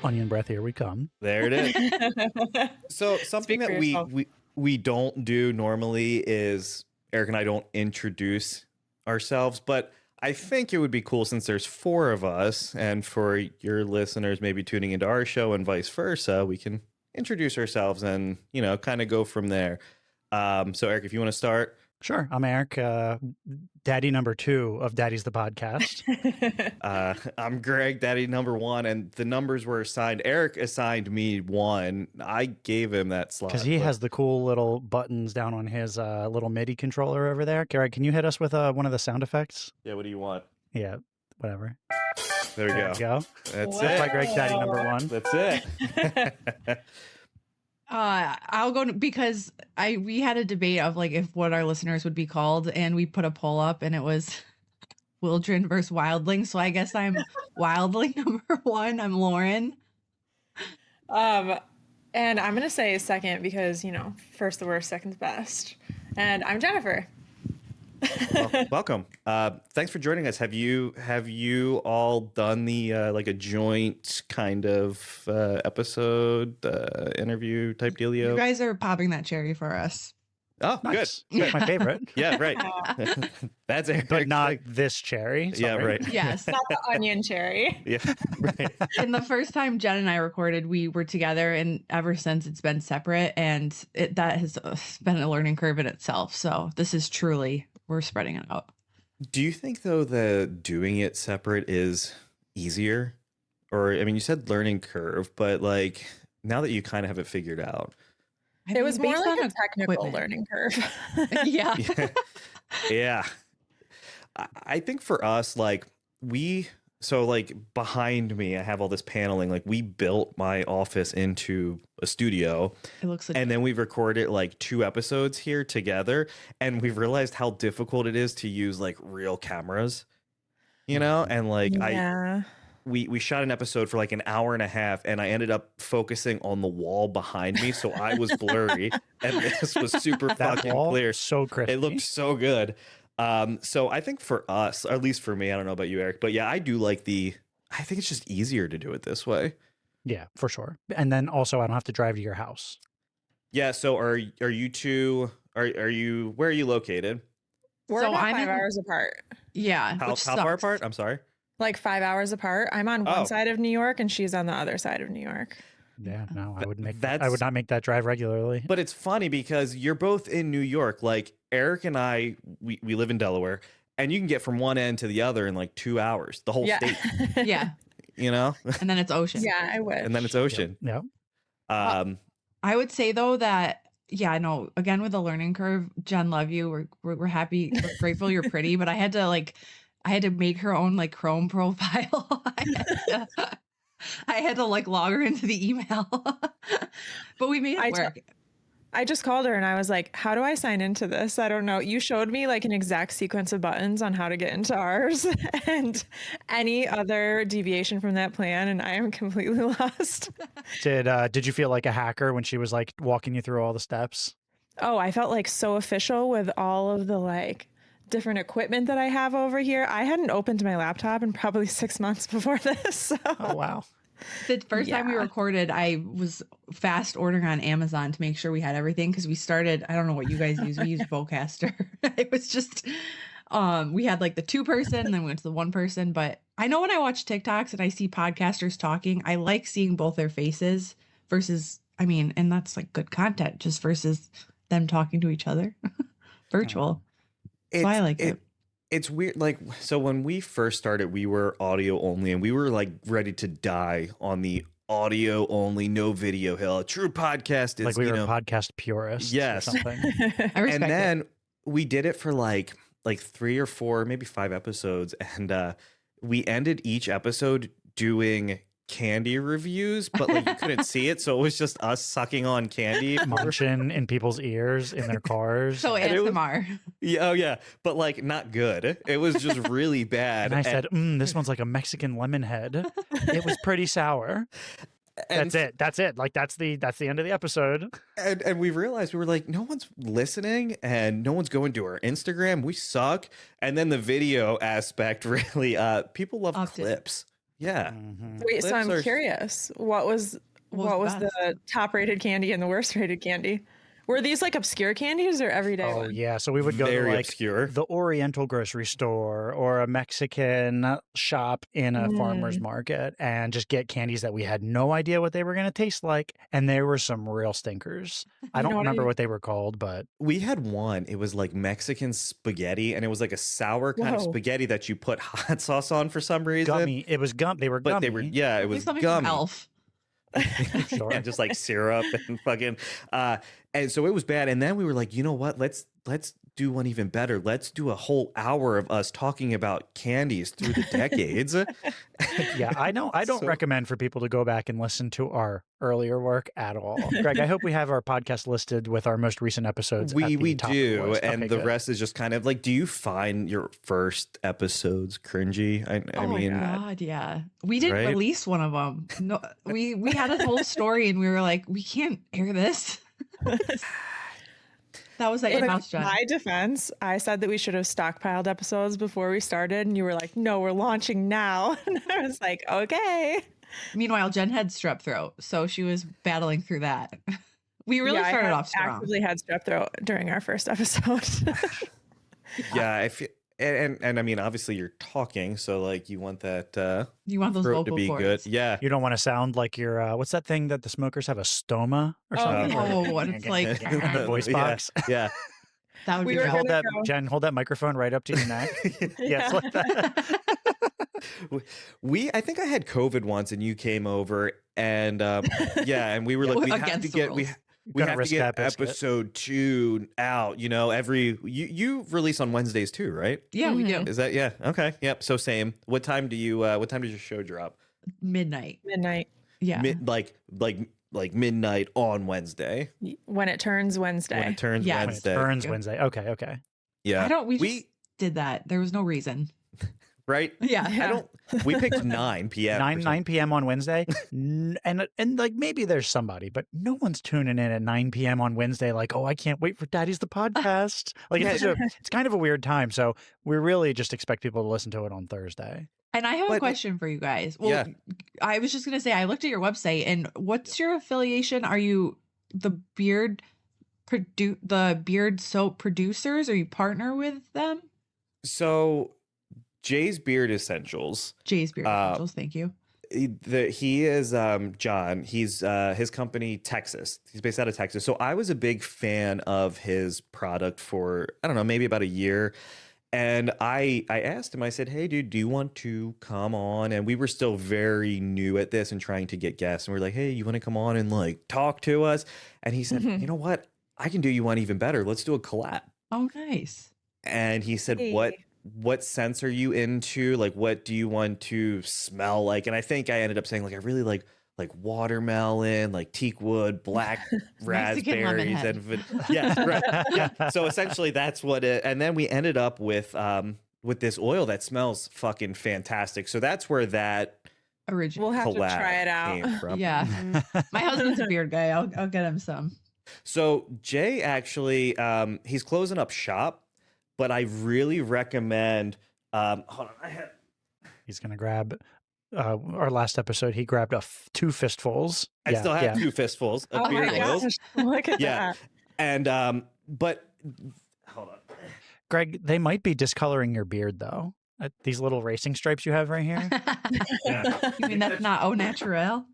Onion breath, here we come. There it is. So something that we don't do normally is Eric and I don't introduce ourselves, but I think it would be cool since there's 4 of us, and for your listeners maybe tuning into our show and vice versa, we can introduce ourselves and, you know, kind of go from there. So Eric, if you want to start. Sure. I'm Eric, daddy number 2 of Daddies the podcast. I'm Greg, daddy number 1, and the numbers were assigned. Eric assigned me 1. I gave him that slot. Because he has the cool little buttons down on his little MIDI controller over there. Greg, can you hit us with one of the sound effects? Yeah, what do you want? Yeah, whatever. There we go. That's it. That's my Greg, daddy number 1. That's it. I'll go because we had a debate of like if what our listeners would be called, and we put a poll up, and it was Wildren versus Wildling. So I guess I'm Wildling number 1. I'm Lauren. And I'm gonna say second because, you know, first the worst, second's best. And I'm Jennifer. Well, welcome. Thanks for joining us. Have you all done the like a joint kind of episode interview type dealio? You guys are popping that cherry for us. Oh, nice. Good. That's my favorite. Yeah, right. That's Eric. But not this cherry. Yeah, right. Yes. Not the onion cherry. Yeah, right. And the first time Jenn and I recorded, we were together, and ever since it's been separate, and that has been a learning curve in itself. So this is truly, we're spreading it out. Do you think though that doing it separate is easier? Or I mean, you said learning curve, but like now that you kind of have it figured out. It was more like a technical learning curve. Yeah. Yeah. I think for us, like so like behind me, I have all this paneling. Like we built my office into a studio. It looks like, and then we've recorded like 2 episodes here together, and we've realized how difficult it is to use like real cameras, you know? And like we shot an episode for like an hour and a half, and I ended up focusing on the wall behind me, so I was blurry, and this was super fucking clear. So crispy. It looked so good. So I think for us, or at least for me, I don't know about you, Eric, but yeah, I do like I think it's just easier to do it this way. Yeah, for sure. And then also I don't have to drive to your house. Yeah. So are you two, where are you located? We're about 5 hours apart. Yeah. How far apart? I'm sorry. Like 5 hours apart. I'm on one side of New York and she's on the other side of New York. Yeah, no, I would not make that drive regularly. But it's funny because you're both in New York. Like Eric and I, we live in Delaware, and you can get from one end to the other in like 2 hours, the whole state. Yeah. You know? And then it's ocean. Yeah, I wish. And then it's ocean. Yeah. I would say though that, yeah, no, again, with the learning curve, Jenn, love you. We're happy. We're grateful you're pretty, but I had to make her own like Chrome profile. I had to like log her into the email, but we made it work. I just called her and I was like, how do I sign into this? I don't know. You showed me like an exact sequence of buttons on how to get into ours and any other deviation from that plan, and I am completely lost. Did you feel like a hacker when she was like walking you through all the steps? Oh, I felt like so official with all of the like different equipment that I have over here. I hadn't opened my laptop in probably 6 months before this. So. Oh, wow. The first time we recorded, I was fast ordering on Amazon to make sure we had everything, because we started, I don't know what you guys use. We use Bowcaster. It was just, we had like the 2-person and then we went to the 1-person. But I know when I watch TikToks and I see podcasters talking, I like seeing both their faces versus, I mean, and that's like good content just versus them talking to each other virtual. So I like it. It's weird. Like, so when we first started, we were audio only, and we were like ready to die on the audio only, no video hill. A true podcast is like we were podcast purists. Yes. Or something. And then we did it for like 3 or 4, maybe 5 episodes. And we ended each episode doing candy reviews, but like you couldn't see it, so it was just us sucking on candy, munching in people's ears in their cars. So ASMR. Yeah, but like not good. It was just really bad. And I said, this one's like a Mexican lemon head. It was pretty sour. That's it. Like that's the end of the episode. And we realized, we were like, no one's listening and no one's going to our Instagram. We suck. And then the video aspect really, people love clips. Yeah. Wait, so Lips I'm are- curious. What was the top rated candy and the worst rated candy? Were these like obscure candies or everyday Oh ones? yeah, so we would go to Very like obscure. the Oriental grocery store or a Mexican shop in a farmer's market and just get candies that we had no idea what they were going to taste like, and there were some real stinkers. I don't remember what they were called, but We had one. It was like Mexican spaghetti, and it was like a sour kind of Whoa. spaghetti that you put hot sauce on for some reason. gummy. It was gum. They were But gummy. they were, yeah, it Like was something from gummy. Elf. Sure. And just like syrup and fucking and so it was bad. And then we were like, you know what, let's do one even better. Let's do a whole hour of us talking about candies through the decades. Yeah, I don't So- recommend for people to go back and listen to our earlier work at all. Greg, I hope we have our podcast listed with our most recent episodes. we at the top of the do, list. and Okay, the good. rest is just kind of like, do you find your first episodes cringy? I mean, God, yeah. We didn't Right? release one of them. No, we had a whole story, and we were like, we can't air this. That was like In mouse Jen. my defense, I said that we should have stockpiled episodes before we started, and you were like, "No, we're launching now." And I was like, "Okay." Meanwhile, Jen had strep throat, so she was battling through that. We really Yeah, I started had off strong. actively had strep throat during our first episode. yeah, I feel, and I mean, obviously you're talking, so like you want that You want those throat to vocal be cords. good. Yeah. You don't want to sound like you're what's that thing that the smokers have, a stoma or Oh, something? yeah. Oh, and it's like in the voice Yeah, box. Yeah. that would We be were good. Hold gonna that, go- Jen. Hold that microphone right up to your neck. Yes, like that. I think I had COVID once, and you came over, and yeah, and we were like, we have Against to the get rules. we Gonna have to risk get that biscuit. episode 2 out. You know, you release on Wednesdays too, right? Yeah, we do. Is that okay? Yep. So same. What time does your show drop? Midnight. Midnight Yeah. Like midnight on Wednesday when it turns Wednesday. when it turns Yeah. When it Wednesday. turns Wednesday. Okay. Yeah. We just did that. There was no reason. right. Yeah. I don't. We picked 9 p.m. 9 p.m. on Wednesday, and like maybe there's somebody, but no one's tuning in at 9 p.m. on Wednesday. Like, oh, I can't wait for Daddies the podcast. Like, it's kind of a weird time. So we really just expect people to listen to it on Thursday. And I have a But- question for you guys. Well, Yeah. I was just going to say, I looked at your website, and what's your affiliation? Are you the beard soap producers? Are you partner with them? So Jay's Beard Essentials. Jay's Beard Essentials. Thank you. He is John. He's his company Texas. He's based out of Texas. So I was a big fan of his product for, I don't know, maybe about a year. And I asked him, I said, hey, dude, do you want to come on? And we were still very new at this and trying to get guests. And we're like, hey, you want to come on and like talk to us? And he said, you know what? I can do you one even better. Let's do a collab. Oh, nice. And he said, Hey. what scents are you into? Like, what do you want to smell like? And I think I ended up saying, like, I really like watermelon, like teak wood, black Mexican lemon raspberries, head. and yes, right. Yeah. So essentially, that's what it. And then we ended up with this oil that smells fucking fantastic. So that's where that Original. We'll have to collab try it came out. from. Yeah. My husband's a beard guy. I'll get him some. So Jay actually, he's closing up shop, but I really recommend. Hold on, He's gonna grab. Our last episode, he grabbed 2 fistfuls. I still have 2 fistfuls of Oh beard my oils. gosh. Look at Yeah. that. And but hold on. Greg, they might be discoloring your beard though. These little racing stripes you have right here. You mean that's not au naturel?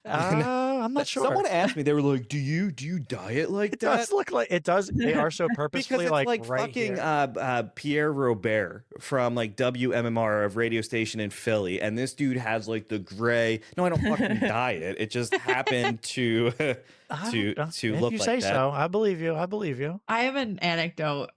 I'm not sure. Someone asked me, they were like, "Do you dye it like It that?" does look like it does. They are so Because purposefully it's like right fucking here. Pierre Robert from like WMMR of radio station in Philly, and this dude has like the gray. No, I don't fucking dye it. It just happened to If look you like say that. so, I believe you. I believe you. I have an anecdote.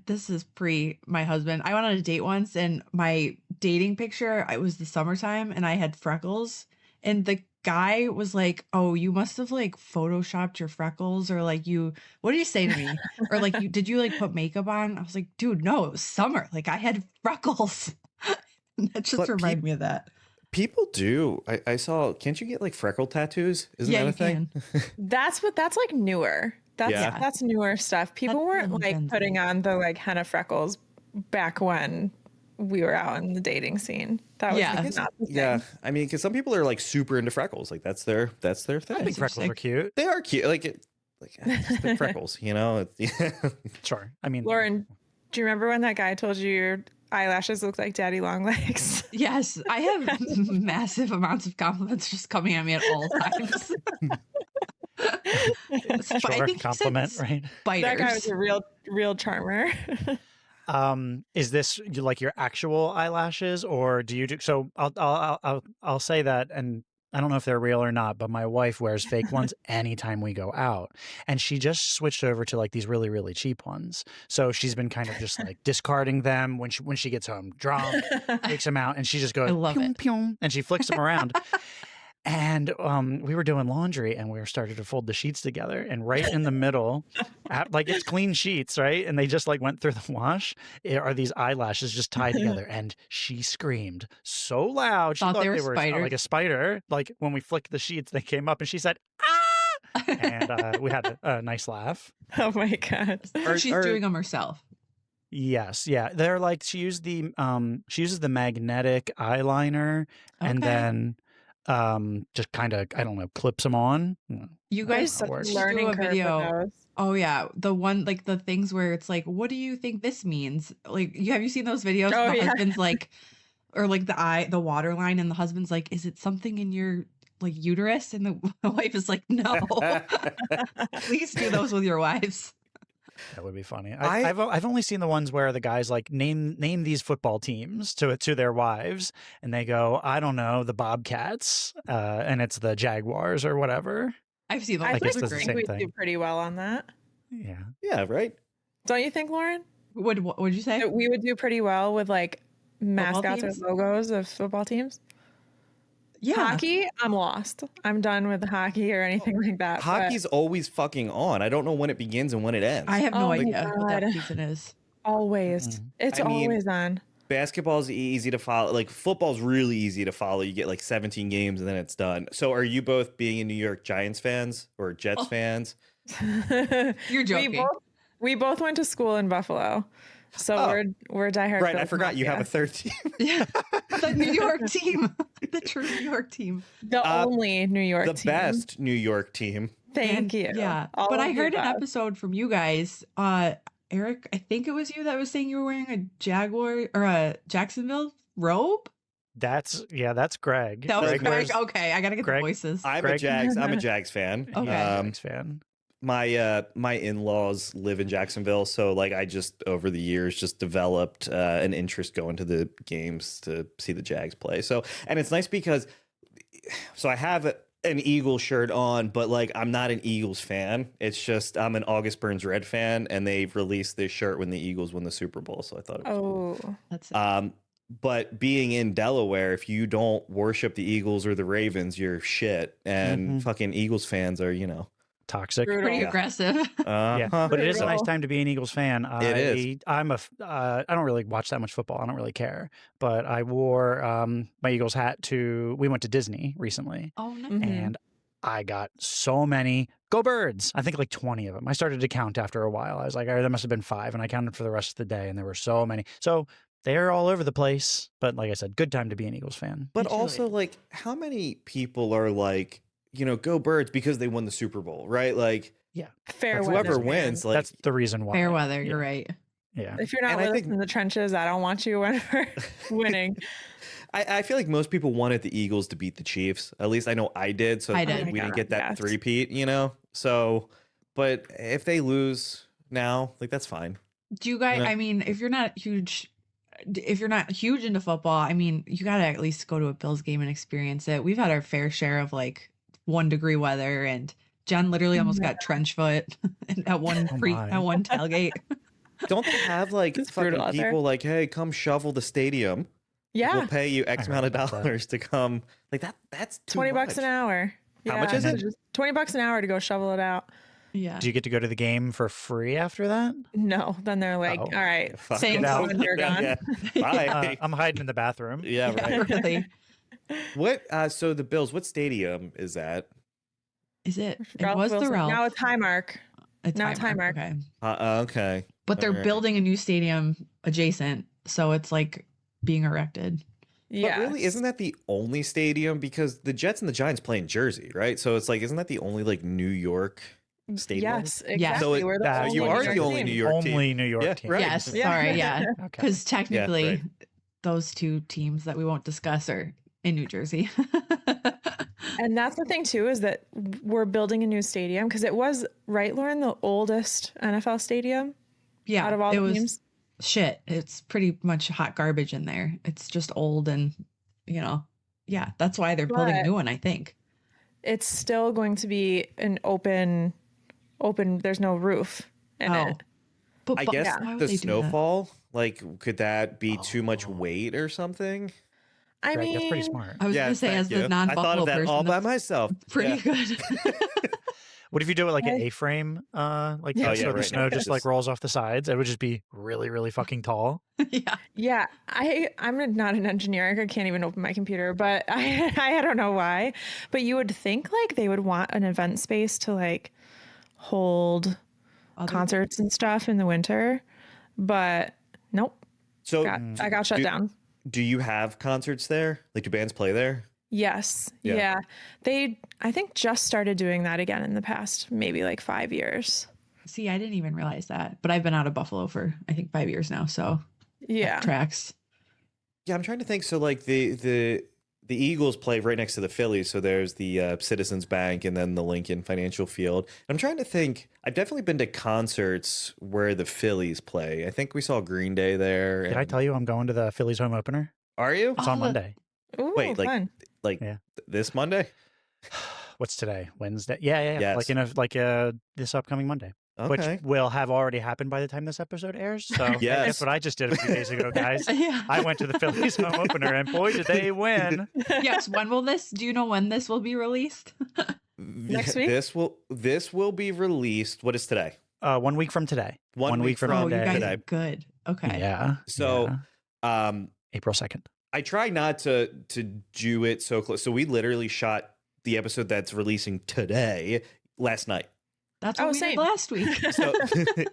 This is pre my husband. I went on a date once, and my dating picture, it was the summertime, and I had freckles. And the guy was like, oh, you must have like photoshopped your freckles, or like what did you say to me? Or like, did you like put makeup on? I was like, dude, no, it was summer. Like I had freckles. That just But reminded me of that. People do. I saw. Can't you get like freckle tattoos? Isn't that a thing? That's like newer. Yeah. That's newer stuff. People That's weren't the like Gen Z. putting on the like henna freckles back when we were out in the dating scene. That was like, not the thing. I mean, because some people are like super into freckles. Like that's their thing. I think freckles are cute. They are cute. They're freckles, you know? Sure. I mean, Lauren, do you remember when that guy told you your eyelashes look like daddy long legs? Yes, I have massive amounts of compliments just coming at me at all times. Sure, I think compliment, right? Spiders. That guy was a real charmer. Is this like your actual eyelashes, or do you do? So I'll say that, and I don't know if they're real or not, but my wife wears fake ones anytime we go out. And she just switched over to like these really, really cheap ones. So she's been kind of just like discarding them when she gets home drunk, takes them out, and she just goes, I love it. Pew, and she flicks them around. And we were doing laundry and we were starting to fold the sheets together. And right in the middle, like it's clean sheets, right? And they just like went through the wash. Are these eyelashes just tied together? And she screamed so loud. She thought they were like a spider. Like when we flicked the sheets, they came up and she said, ah! And we had a nice laugh. Oh my God. She's doing them herself. Yes. Yeah. They're like, she uses the magnetic eyeliner and then just kind of, I don't know, clips them on. You guys learning do a video. Oh yeah, the one like the things where it's like, what do you think this means? Like, have you seen those videos? Oh, the husband's like, or like the water line, and the husband's like, is it something in your like uterus? And the wife is like, no. Please do those with your wives. That would be funny. I've only seen the ones where the guys like name these football teams to their wives, and they go, I don't know, the Bobcats, and it's the Jaguars or whatever. I've seen them. I think we do pretty well on that. Yeah. Yeah. Right. Don't you think, Lauren? What'd you say? That we would do pretty well with like mascots or logos of football teams. Yeah. Hockey, I'm lost. I'm done with hockey or anything like that. Hockey's always fucking on. I don't know when it begins and when it ends. I have no idea what that season is. Always. Mm-hmm. It's always on. Basketball's easy to follow. Like football's really easy to follow. You get like 17 games and then it's done. So are you both being in New York Giants fans or Jets fans? You're joking. We both went to school in Buffalo. So we're diehard. Right, I forgot you have a third team. Yeah, the New York team, the true New York team, the only New York team, the best New York team. Thank you. Yeah, but I heard an episode from you guys, Eric. I think it was you that was saying you were wearing a Jaguar or a Jacksonville robe. That's Greg. That was Greg. Okay, I gotta get the voices. I'm a Jags fan. Okay, Jags fan. My in-laws live in Jacksonville, so like I just over the years just developed an interest going to the games to see the Jags play. So, and it's nice because I have an Eagles shirt on, but like I'm not an Eagles fan. It's just I'm an August Burns Red fan, and they released this shirt when the Eagles won the Super Bowl. So I thought it was cool. That's it. But being in Delaware, if you don't worship the Eagles or the Ravens, you're shit. And fucking Eagles fans are, toxic, pretty aggressive. Yeah, but it is a nice time to be an Eagles fan. It is. I don't really watch that much football. I don't really care, but I wore my Eagles hat we went to Disney recently. Oh, nice. And I got so many Go Birds. I think like 20 of them. I started to count after a while. I was like, there must have been 5, and I counted for the rest of the day, and there were so many. So they're all over the place. But like I said, good time to be an Eagles fan. But also, like, how many people are like, go Birds because they won the Super Bowl, right? Like, yeah, fair weather. Whoever wins, like, that's the reason why. Fair weather, you're right. Yeah. If you're not with us in the trenches, I don't want you when we're winning. I feel like most people wanted the Eagles to beat the Chiefs. At least I know I did. So we didn't get that three-peat, So, but if they lose now, like, that's fine. Do you guys, I mean, if you're not huge into football, I mean, you got to at least go to a Bills game and experience it. We've had our fair share of like 1-degree weather, and Jenn literally almost got trench foot at one tailgate. Don't they have like fucking people like, hey, come shovel the stadium? Yeah, we'll pay you X amount of dollars to come. Like that's $20 an hour. How much is it? Just $20 an hour to go shovel it out. Yeah. Do you get to go to the game for free after that? No. Then they're like, all right, saying when they're gone. Bye. I'm hiding in the bathroom. Yeah, right. Really. What? So the Bills. What stadium is that? Is it? It was the Ralph. Now it's Highmark. Now it's Highmark. Okay. Okay. But they're building a new stadium adjacent, so it's like being erected. Yeah. But really, isn't that the only stadium? Because the Jets and the Giants play in Jersey, right? So it's like, isn't that the only like New York stadium? Yes, exactly. So We're the you are the only team. New York team. Only New York Yeah, team. right. Yes, Yeah. sorry, yeah. Okay. Because technically, right. those two teams that we won't discuss are in New Jersey. And that's the thing too, is that we're building a new stadium because it was, right, Lauren, the oldest NFL stadium Yeah, out of all it the was teams. shit. It's pretty much hot garbage in there. It's just old and, yeah, that's why they're building a But new one, I think. it's still going to be an open, there's no roof in it. But I guess why would the they do that? snowfall, like, could that be too much weight or something? I Right, that's pretty mean, smart. I was going to say, thank as the you. non-Buffalo I thought of that person, all by that's myself. pretty Yeah. good. What if you do it like an I- A-frame, like Yeah. that, Oh, so yeah, the right. snow just like Just- rolls off the sides? It would just be really, really fucking tall. Yeah. yeah, I'm not an engineer. I can't even open my computer, but I don't know why. But you would think like they would want an event space to like hold concerts and stuff in the winter, but nope. So I got shut down. do you have concerts there? Like, do bands play there? Yes. Yeah. Yeah. They, I think, just started doing that again in the past, maybe like 5 years. See, I didn't even realize that. But I've been out of Buffalo for, I think, 5 years now. So Yeah. that tracks. Yeah, I'm trying to think. So like the Eagles play right next to the Phillies. So there's the Citizens Bank and then the Lincoln Financial Field. I'm trying to think. I've definitely been to concerts where the Phillies play. I think we saw Green Day there. Did I tell you I'm going to the Phillies home opener? Are you? It's on Monday. Ooh, Wait, like fun. Yeah. This Monday? What's today? Wednesday? Yeah. Yes. Like this upcoming Monday. Okay. Which will have already happened by the time this episode airs. So Yes. guess what I just did a few days ago, guys? Yeah. I went to the Phillies home opener, and boy, did they win! Yes. Do you know when this will be released? Next week? This will be released. What is today? 1 week from today. 1 week from Oh, you today. guys today. are good. Okay. Yeah. So yeah. April 2nd. I try not to do it so close. So we literally shot the episode that's releasing today last night. That's what we same. did last week. So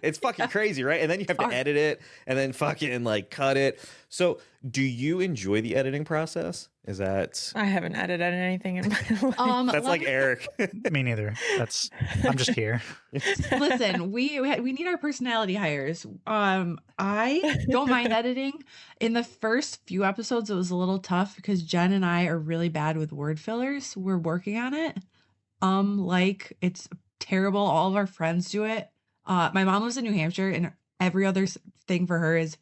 it's fucking crazy, right? And then you have to edit it and then fucking like cut it. So do you enjoy the editing process? Is that I haven't edited anything in my life. that's like Eric? Me neither. I'm just here. Listen, we need our personality hires. I don't mind editing. In the first few episodes, it was a little tough because Jen and I are really bad with word fillers. We're working on it. Like it's terrible. All of our friends do it. My mom lives in New Hampshire, and every other thing for her is,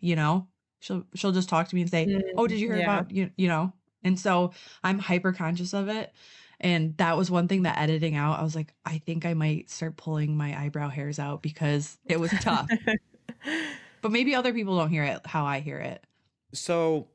she'll just talk to me and say, "Oh, did you hear about you know?" And so I'm hyper conscious of it. And that was one thing that editing out, I was like, I think I might start pulling my eyebrow hairs out because it was tough. But maybe other people don't hear it how I hear it. So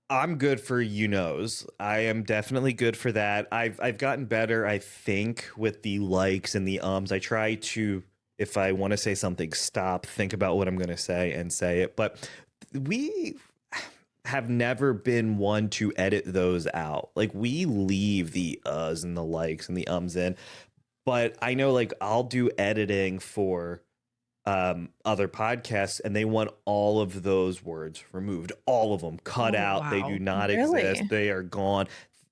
I'm good for knows. I am definitely good for that. I've gotten better, I think, with the likes and the ums. I try to, if I want to say something, stop, think about what I'm going to say and say it. But we have never been one to edit those out. Like we leave the uhs and the likes and the ums in. But I know like I'll do editing for other podcasts and they want all of those words removed, all of them cut out. They do not exist. They are gone.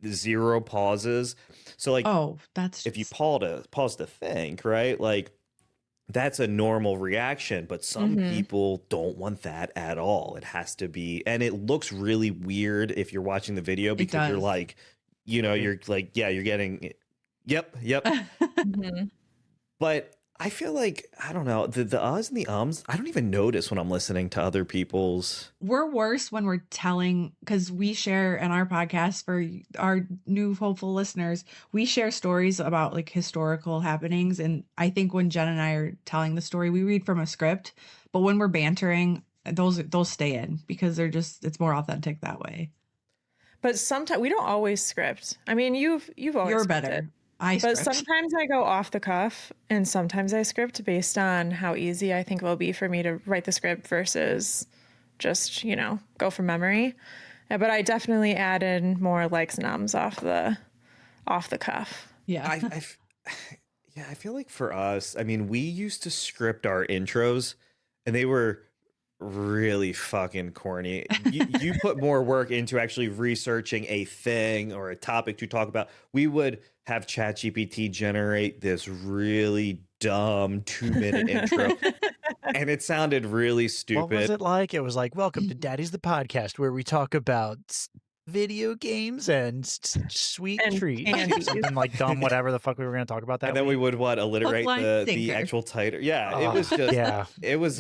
0 pauses. So like, that's if you pause to think, right? Like that's a normal reaction, but some people don't want that at all. It has to be, and it looks really weird if you're watching the video because you're like, you're like, yeah, you're getting it. Yep. But I feel like, I don't know, the uhs and the ums, I don't even notice when I'm listening to other people's. We're worse when we're telling, because we share in our podcast for our new hopeful listeners, we share stories about like historical happenings. And I think when Jen and I are telling the story, we read from a script, but when we're bantering, those stay in because it's more authentic that way. But sometimes we don't always script. I mean, you've always You're scripted. better. But sometimes I go off the cuff and sometimes I script based on how easy I think it will be for me to write the script versus just, go from memory. But I definitely add in more likes and ums off the cuff. Yeah. I feel like for us, I mean, we used to script our intros and they were really fucking corny. You put more work into actually researching a thing or a topic to talk about. We would have ChatGPT generate this really dumb 2-minute intro, and it sounded really stupid. What was it like? It was like, welcome to Daddies the podcast, where we talk about video games and sweet treats. Something like dumb, whatever the fuck we were going to talk about that. And then we would alliterate the actual title. Yeah, it was just it was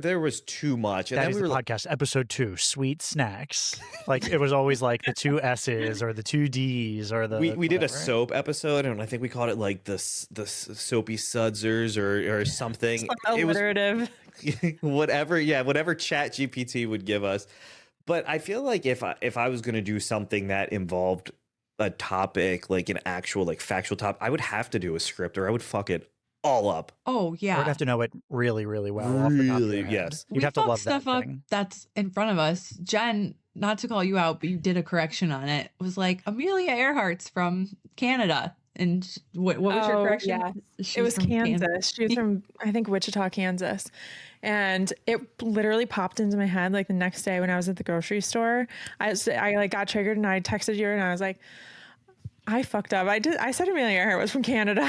there was too much. And Daddies then we the were podcast, episode 2, sweet snacks. Like it was always like the 2 S's or the 2 D's or the. We did a soap episode, and I think we called it like the soapy sudsers or something. Alliterative. Whatever ChatGPT would give us. But I feel like if I was going to do something that involved a topic, like an actual like factual topic, I would have to do a script, or I would fuck it all up. Oh yeah, I would have to know it really, really well. Really, yes. You'd have to love that stuff up thing. that's in front of us. Jen, not to call you out, but you did a correction on it. It was like Amelia Earhart's from Canada. And what was your correction? Yeah. It was Kansas. She was from, I think, Wichita, Kansas. And it literally popped into my head like the next day when I was at the grocery store. I like got triggered and I texted you and I was like, I fucked up. I said Amelia Earhart was from Canada.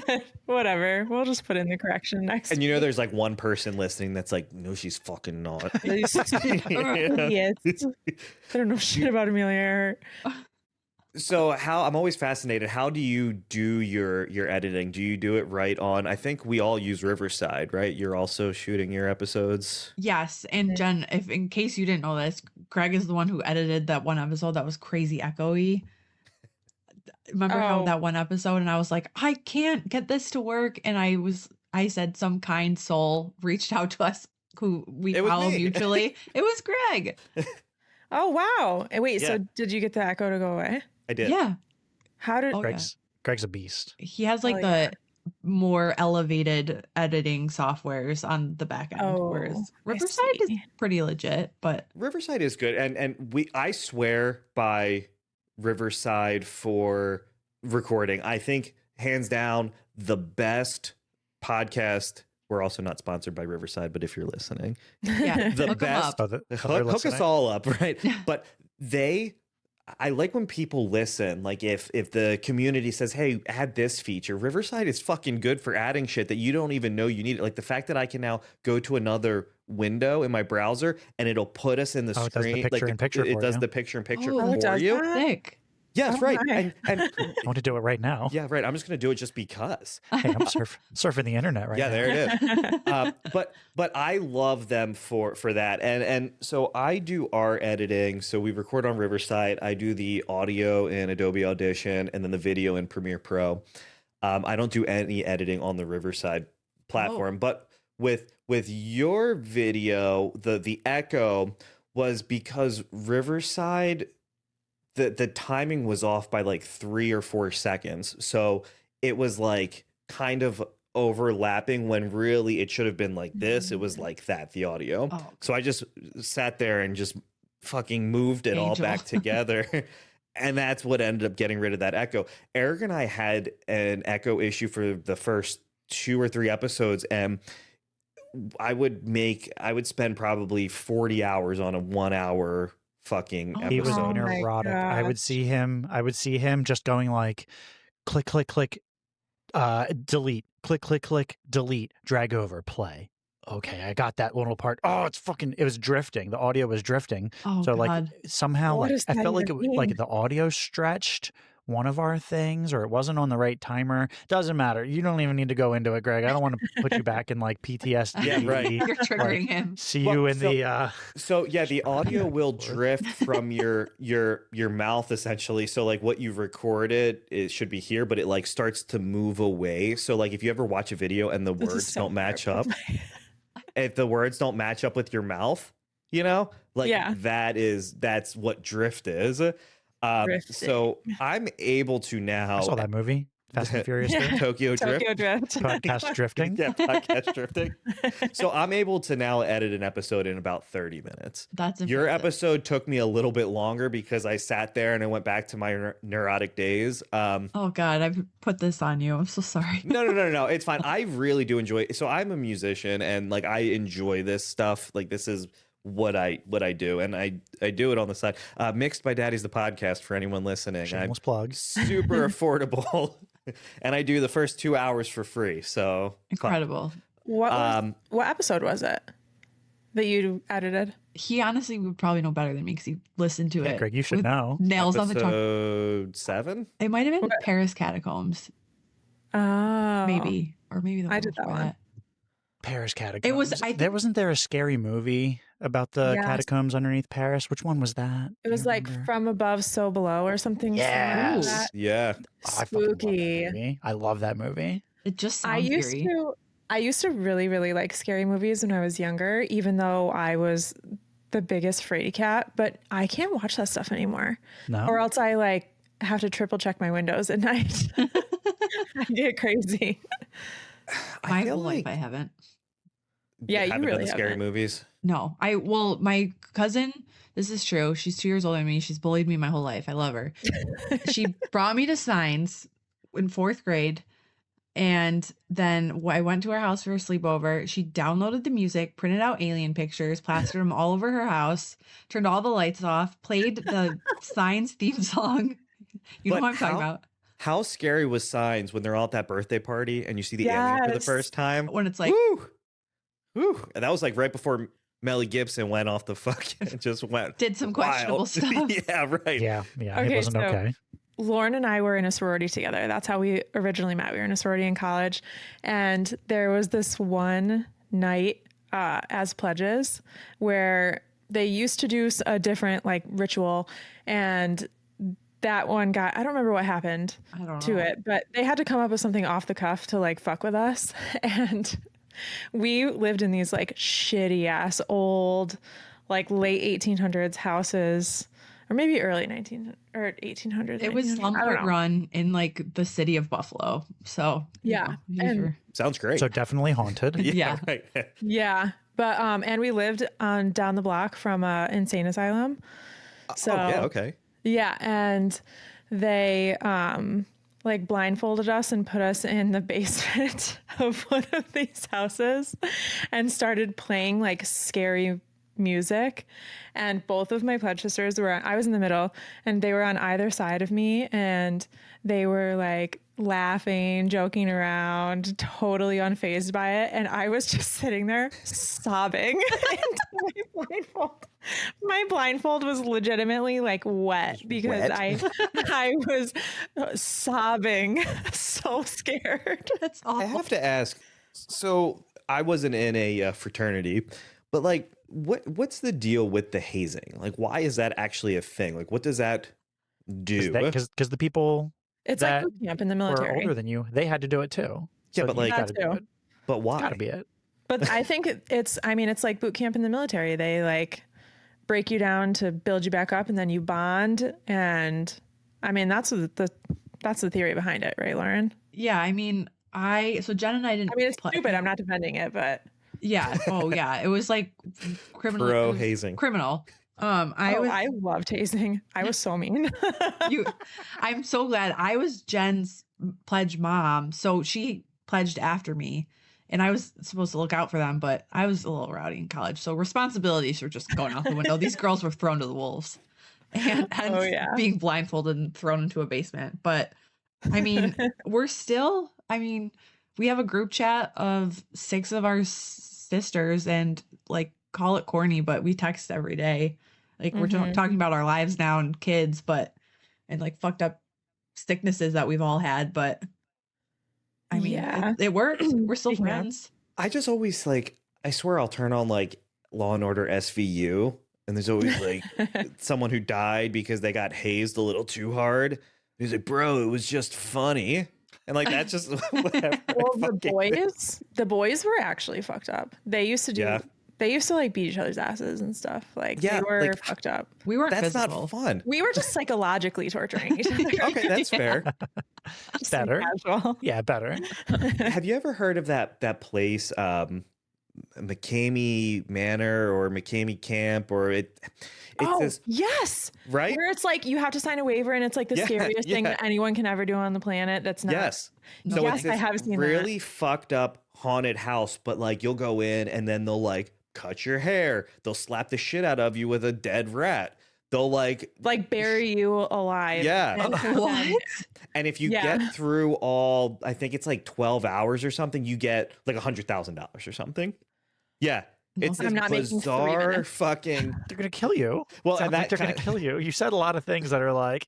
But whatever. We'll just put in the correction next. And there's like one person listening that's like, no, she's fucking not. Yes. They don't know shit about Amelia Earhart. So I'm always fascinated. How do you do your editing? Do you do it right on? I think we all use Riverside, right? You're also shooting your episodes. Yes, and Jen, if in case you didn't know this, Greg is the one who edited that one episode that was crazy echoey. Remember how that one episode, and I was like, I can't get this to work, and I said some kind soul reached out to us who we follow mutually. It was Greg. Oh wow! Wait, so did you get the echo to go away? I did. Yeah. How did Greg's a beast. He has like the more elevated editing softwares on the back end, whereas Riverside is pretty legit. But Riverside is good, and I swear by Riverside for recording. I think hands down the best podcast. We're also not sponsored by Riverside, but if you're listening, the best. Hook us all up, right? But I like when people listen. Like if the community says, "Hey, add this feature," Riverside is fucking good for adding shit that you don't even know you need it. Like the fact that I can now go to another window in my browser and it'll put us in the screen. It does the picture in picture for you. Sick. Yes, right. And I want to do it right now. Yeah, right. I'm just going to do it just because. Hey, I'm surfing the internet right now. Yeah, there it is. But I love them for that. And so I do our editing. So we record on Riverside. I do the audio in Adobe Audition and then the video in Premiere Pro. I don't do any editing on the Riverside platform. But with your video, the echo was because Riverside, the timing was off by like 3 or 4 seconds. So it was like kind of overlapping when really it should have been like this. It was like that, the audio. Oh, okay. So I just sat there and just fucking moved it all back together. And that's what ended up getting rid of that echo. Eric and I had an echo issue for the first 2 or 3 episodes, and I would spend probably 40 hours on a 1 hour fucking episode. He was neurotic. I would see him just going like click, click, click, delete, click, click, click, delete, drag over, play. Okay, I got that little part. Oh, it was drifting. The audio was drifting. Oh, so God. like somehow I felt like like the audio stretched one of our things, or it wasn't on the right timer. Doesn't matter. You don't even need to go into it, Greg. I don't want to put you back in like PTSD. Yeah, right. You're triggering him. See you in the. So yeah, the audio will drift from your mouth essentially. So like what you've recorded, it should be here, but it like starts to move away. So like if you ever watch a video and the words don't match up, if the words don't match up with your mouth, that's what drift is. So I'm able to now. I saw that movie. Fast and Furious 3? Tokyo Drift. Podcast drifting. Yeah, podcast drifting. So I'm able to now edit an episode in about 30 minutes. That's impressive. Your episode took me a little bit longer because I sat there and I went back to my neurotic days. Oh God, I put this on you. I'm so sorry. No. It's fine. I really do enjoy it. So I'm a musician and like I enjoy this stuff. Like this is what I do, and I do it on the side. Mixed by Daddies the podcast for anyone listening. Shameless plug. Super affordable. And I do the first 2 hours for free. So incredible. What episode was it that you edited? He honestly would probably know better than me because he listened to it. Greg, you should know. Nails on the chalk. Episode 7? It might have been Paris Catacombs. Oh, maybe, or maybe the I did that one. Paris Catacombs. It was. Wasn't there a scary movie about the catacombs underneath Paris? Which one was that? It was like From Above, So Below, or something. Yes. Like that. Yeah. Spooky. I love that movie. It just sounds eerie. I used to really, really like scary movies when I was younger, even though I was the biggest fraidy cat. But I can't watch that stuff anymore. No. Or else I like have to triple check my windows at night. I get crazy. My whole life I haven't. Yeah, you really done the scary haven't. movies. No, my cousin, this is true. She's 2 years older than me. She's bullied me my whole life. I love her. She brought me to Signs in 4th grade. And then I went to her house for a sleepover. She downloaded the music, printed out alien pictures, plastered them all over her house, turned all the lights off, played the Signs theme song. You know what I'm talking about. How scary was Signs when they're all at that birthday party and you see the alien for the first time? When it's like, woo. And that was like right before Melly Gibson went off the fucking just went. Did some questionable wild. stuff. Yeah, right. Yeah, Okay, it wasn't okay. Lauren and I were in a sorority together. That's how we originally met. We were in a sorority in college. And there was this one night as pledges where they used to do a different like ritual. And that one I don't remember what happened to it, but they had to come up with something off the cuff to like fuck with us. And we lived in these like shitty ass old, like late 1800s houses, or maybe early 1800s. It was slumber run in like the city of Buffalo. So yeah, sounds great. So definitely haunted. Yeah. Right. Yeah, but and we lived on down the block from a insane asylum. So okay. Yeah, and they like blindfolded us and put us in the basement of one of these houses and started playing like scary music. And both of my pledge sisters I was in the middle and they were on either side of me and they were like laughing, joking around, totally unfazed by it. And I was just sitting there sobbing into my blindfold. My blindfold was legitimately like wet because I was sobbing, so scared. That's awful. I have to ask. So I wasn't in a fraternity, but like, what's the deal with the hazing? Like, why is that actually a thing? Like, what does that do? Because the people it's like boot camp in the military were older than you, they had to do it too. Yeah, So but like, but why? Gotta be it. But I think it's like boot camp in the military. They like break you down to build you back up and then you bond. And I mean, that's the theory behind it, right, Lauren? Yeah. I mean, so Jen and I didn't. I mean, it's stupid. I'm not defending it, but yeah. Oh yeah. It was like criminal. Hazing. Criminal. I loved hazing. I was so mean. I'm so glad I was Jen's pledge mom. So she pledged after me and I was supposed to look out for them, but I was a little rowdy in college. So responsibilities were just going out the window. These girls were thrown to the wolves and being blindfolded and thrown into a basement. But I mean, we have a group chat of 6 of our sisters and like, call it corny, but we text every day. Like we're talking about our lives now and kids, and like fucked up sicknesses that we've all had. But I mean, it works. We're still friends. I just always like, I swear I'll turn on like Law and Order SVU. And there's always like someone who died because they got hazed a little too hard. He's like, bro, it was just funny. And like, that's just whatever. Well, the boys were actually fucked up. They used to do They used to like beat each other's asses and stuff. Like Yeah, they were like, fucked up. We weren't That's physical. not fun. We were just psychologically torturing each other. Okay, that's fair. Just Better. casual. Yeah, better. Have you ever heard of that place, McCamey Manor or McCamey Camp, or it's this, yes, right? where it's like you have to sign a waiver, and it's like the scariest thing that anyone can ever do on the planet. That's not. Yes. No, So yes, it's this I have seen really fucked up haunted house, but like you'll go in and then they'll like cut your hair. They'll slap the shit out of you with a dead rat. They'll like bury you alive. Yeah. What? And if you get through all, I think it's like 12 hours or something, you get like $100,000 or something. Yeah. It's I'm this not making 3 bizarre minutes. fucking. They're gonna kill you. Well, Sounds and like that they're gonna kill you. You said a lot of things that are like,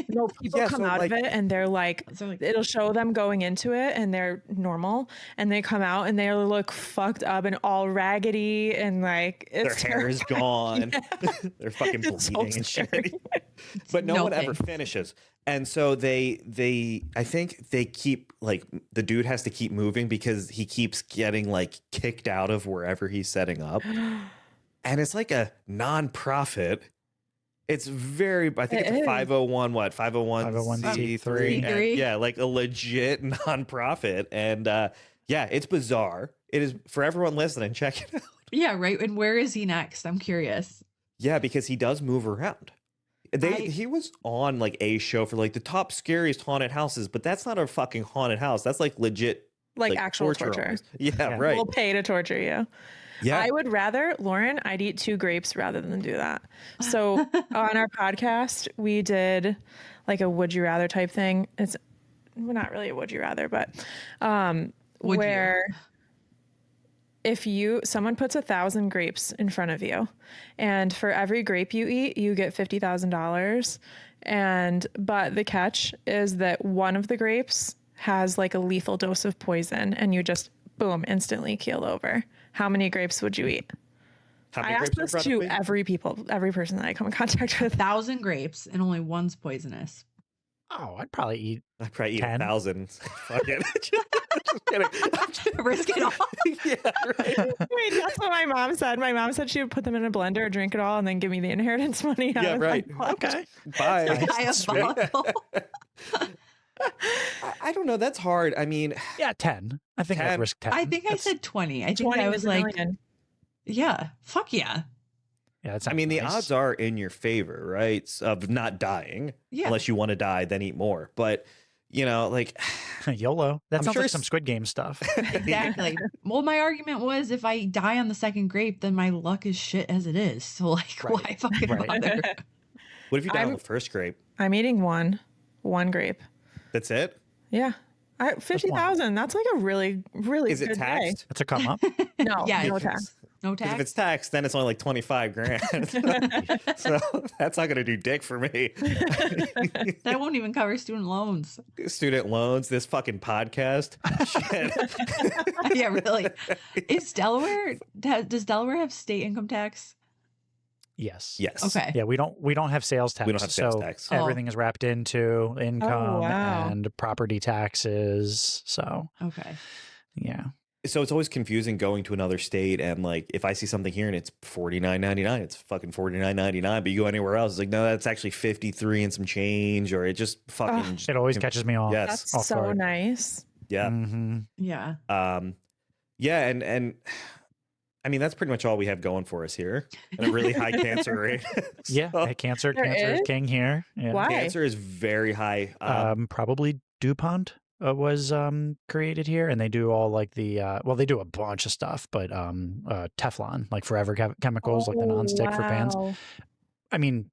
No, people Yeah, come so, out like- of it and they're like, it'll show them going into it and they're normal, and they come out and they look fucked up and all raggedy and like Their it's hair is gone. They're fucking It's so bleeding and shit. scary. But no No one ever thanks. finishes. And so they I think they keep like the dude has to keep moving because he keeps getting like kicked out of wherever he's setting up. And it's like a non-profit. It's very, I think It it's a is. 501, what? 501c3. 501c3. C3. Yeah, like a legit non-profit. And yeah, it's bizarre. It is for everyone listening. Check it out. Yeah, right. And where is he next? I'm curious. Yeah, because he does move around. He was on like a show for like the top scariest haunted houses, but that's not a fucking haunted house. That's like legit, like actual torture. almost. Yeah, Yeah. right. We'll pay to torture you. Yeah, I would rather, Lauren, I'd eat 2 grapes rather than do that. So on our podcast, we did like a would you rather type thing. It's well, not really a would you rather, but Would where if someone puts 1,000 grapes in front of you, and for every grape you eat, you get $50,000. But the catch is that one of the grapes has like a lethal dose of poison, and you just boom instantly keel over. How many grapes would you eat? How I many ask grapes are this in to front of me? every person that I come in contact with. 1,000 grapes and only one's poisonous. oh, I'd probably eat. I'd probably eat 10. 1,000. Fuck it. Just kidding. Risk it all. Yeah, right. Wait, that's what my mom said. My mom said she would put them in a blender, drink it all, and then give me the inheritance money. Yeah, right. Okay. Bye. Diabolical. I don't know. That's hard. I mean, Yeah, 10. I think I'd 10. risk 10. I think I said 20. I think 20 I was a like, million. yeah, fuck yeah. Yeah, that I mean, sounds the nice. odds are in your favor, right? Of not dying. Yeah. Unless you want to die, then eat more. But, you know, like, YOLO. That I'm sounds sure like some Squid Game stuff. Exactly. Well, my argument was if I die on the second grape, then my luck is shit as it is. So, like, Right. why fucking Right. bother? what if you die on I'm- the first grape? I'm eating one grape. That's it? Yeah. 50,000. That's like a really, really Is it good taxed? That's a come up. day. No, Yeah, no it's- tax. No Because if tax. it's taxed, then it's only like 25 grand. So that's not going to do dick for me. That won't even cover student loans. Student loans, this fucking podcast. Shit. Yeah, really. Is Delaware, does Delaware have state income tax? Yes. Yes. Okay. Yeah, we don't have sales tax. We don't have sales so tax. Oh. Everything is wrapped into income wow. and property taxes. So Okay. yeah. So it's always confusing going to another state and like if I see something here and it's $49.99, it's fucking $49.99. But you go anywhere else, it's like no, that's actually 53 and some change, or it just fucking. It always catches me off. Yes. That's off so guard. nice. Yeah. Mm-hmm. Yeah. Yeah, and I mean that's pretty much all we have going for us here. And a really high cancer rate. Yeah. So, Hey, cancer There is is? king here. Yeah. Why? cancer is very high. Probably DuPont was created here, and they do all like the well, they do a bunch of stuff, but Teflon, like forever chemicals, like the nonstick for pans. wow. I mean,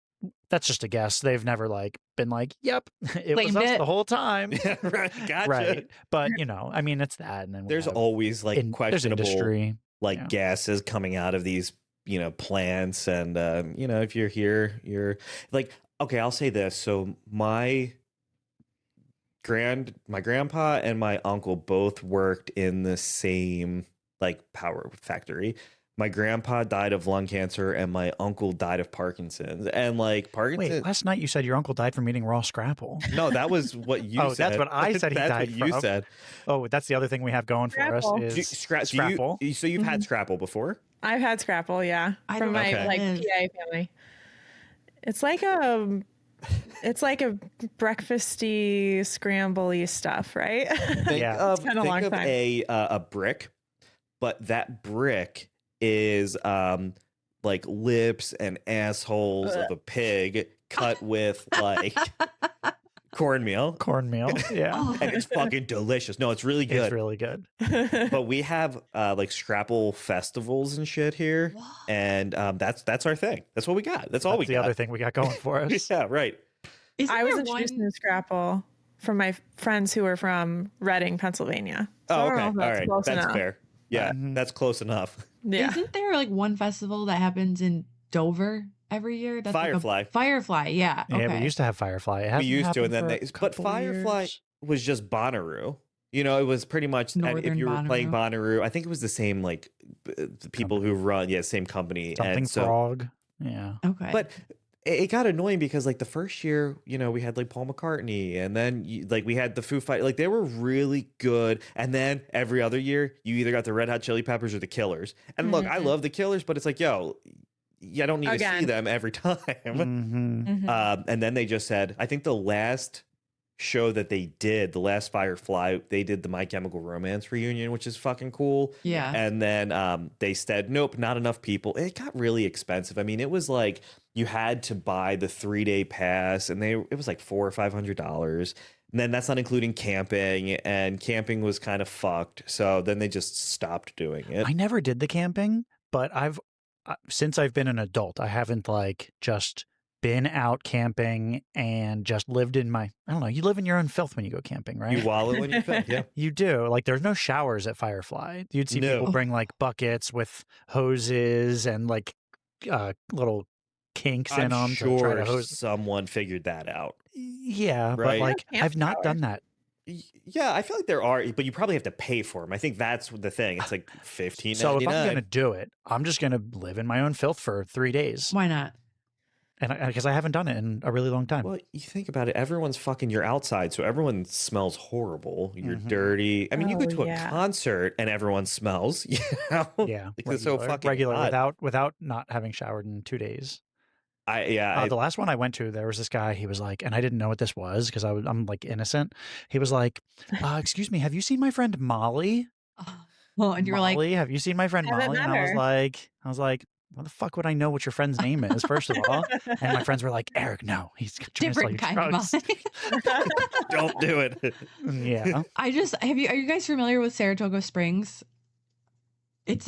that's just a guess. They've never like been like, "Yep, it was Claimed us it. the whole time." Yeah, right. Gotcha. Right, but you know, I mean, it's that, and then we There's have always like there's questionable industry. like yeah. gases coming out of these, you know, plants. And, you know, if you're here, you're like, okay, I'll say this. So my grandpa and my uncle both worked in the same like power factory. My grandpa died of lung cancer and my uncle died of Parkinson's. And like Parkinson's. Wait, last night you said your uncle died from eating raw Scrapple. No, that was what you Oh, said. that's what I said he That's died what you from. said. Oh, that's the other thing we have going for us Scrapple. is Do you- Scrapple. so you've had Scrapple before? I've had Scrapple, yeah, from my like PA family. It's like a breakfasty, scramble-y stuff, right? Think of a brick, but that brick is like lips and assholes of a pig cut with like cornmeal. Yeah. And it's fucking delicious. No, it's really good. It's really good. But we have like Scrapple festivals and shit here. And that's our thing. That's what we got. That's all we got. The other thing we got going for us. Yeah, right. I was introduced to Scrapple from my friends who were from Reading, Pennsylvania. So okay. All right. That's fair. Yeah, that's close enough. Yeah. Isn't there like one festival that happens in Dover every year? That's Firefly. Like Firefly, yeah. Okay. Yeah, we used to have Firefly. We used to, and then but Firefly was just Bonnaroo. You know, it was pretty much if you were playing Bonnaroo, I think it was the same like people who run, same company. Something Frog. Yeah. Okay. But it got annoying because like the first year, you know, we had like Paul McCartney, and then like we had the Foo Fighters, like they were really good. And then every other year, you either got the Red Hot Chili Peppers or the Killers. And look, I love the Killers, but it's like, yo, I don't need to see them every time. And then they just said, I think the last show that they did, the last Firefly, they did the My Chemical Romance reunion, which is fucking cool. Yeah. And then they said, nope, not enough people. It got really expensive. I mean, it was like you had to buy the 3-day pass, and it was like $400 or $500. And then that's not including camping, and camping was kind of fucked. So then they just stopped doing it. I never did the camping, but since I've been an adult, I haven't like just been out camping and just lived in I don't know, you live in your own filth when you go camping, right? You wallow in your filth, yeah. You do. Like there's no showers at Firefly. You'd see people bring like buckets with hoses and like little kinks in them. I'm sure to try to hose. Someone figured that out. Yeah, right? But like I've not done that. Yeah, I feel like there are, but you probably have to pay for them. I think that's the thing. It's like $15.99. So if I'm going to do it, I'm just going to live in my own filth for 3 days. Why not? And because I haven't done it in a really long time. Well, you think about it, everyone's fucking you're outside, so everyone smells horrible. You're dirty. I mean, you go to a concert and everyone smells. You know? Yeah, because it's so fucking regular hot. without not having showered in 2 days. The last one I went to, there was this guy. He was like, and I didn't know what this was because I'm like innocent. He was like, "Excuse me, have you seen my friend Molly?" Well, and you were like, "Molly, have you seen my friend Molly?" And I was like, "What the fuck would I know what your friend's name is?" First of all, and my friends were like, "Eric, no, he's different kind of Molly." Don't do it. Yeah. Are you guys familiar with Saratoga Springs? It's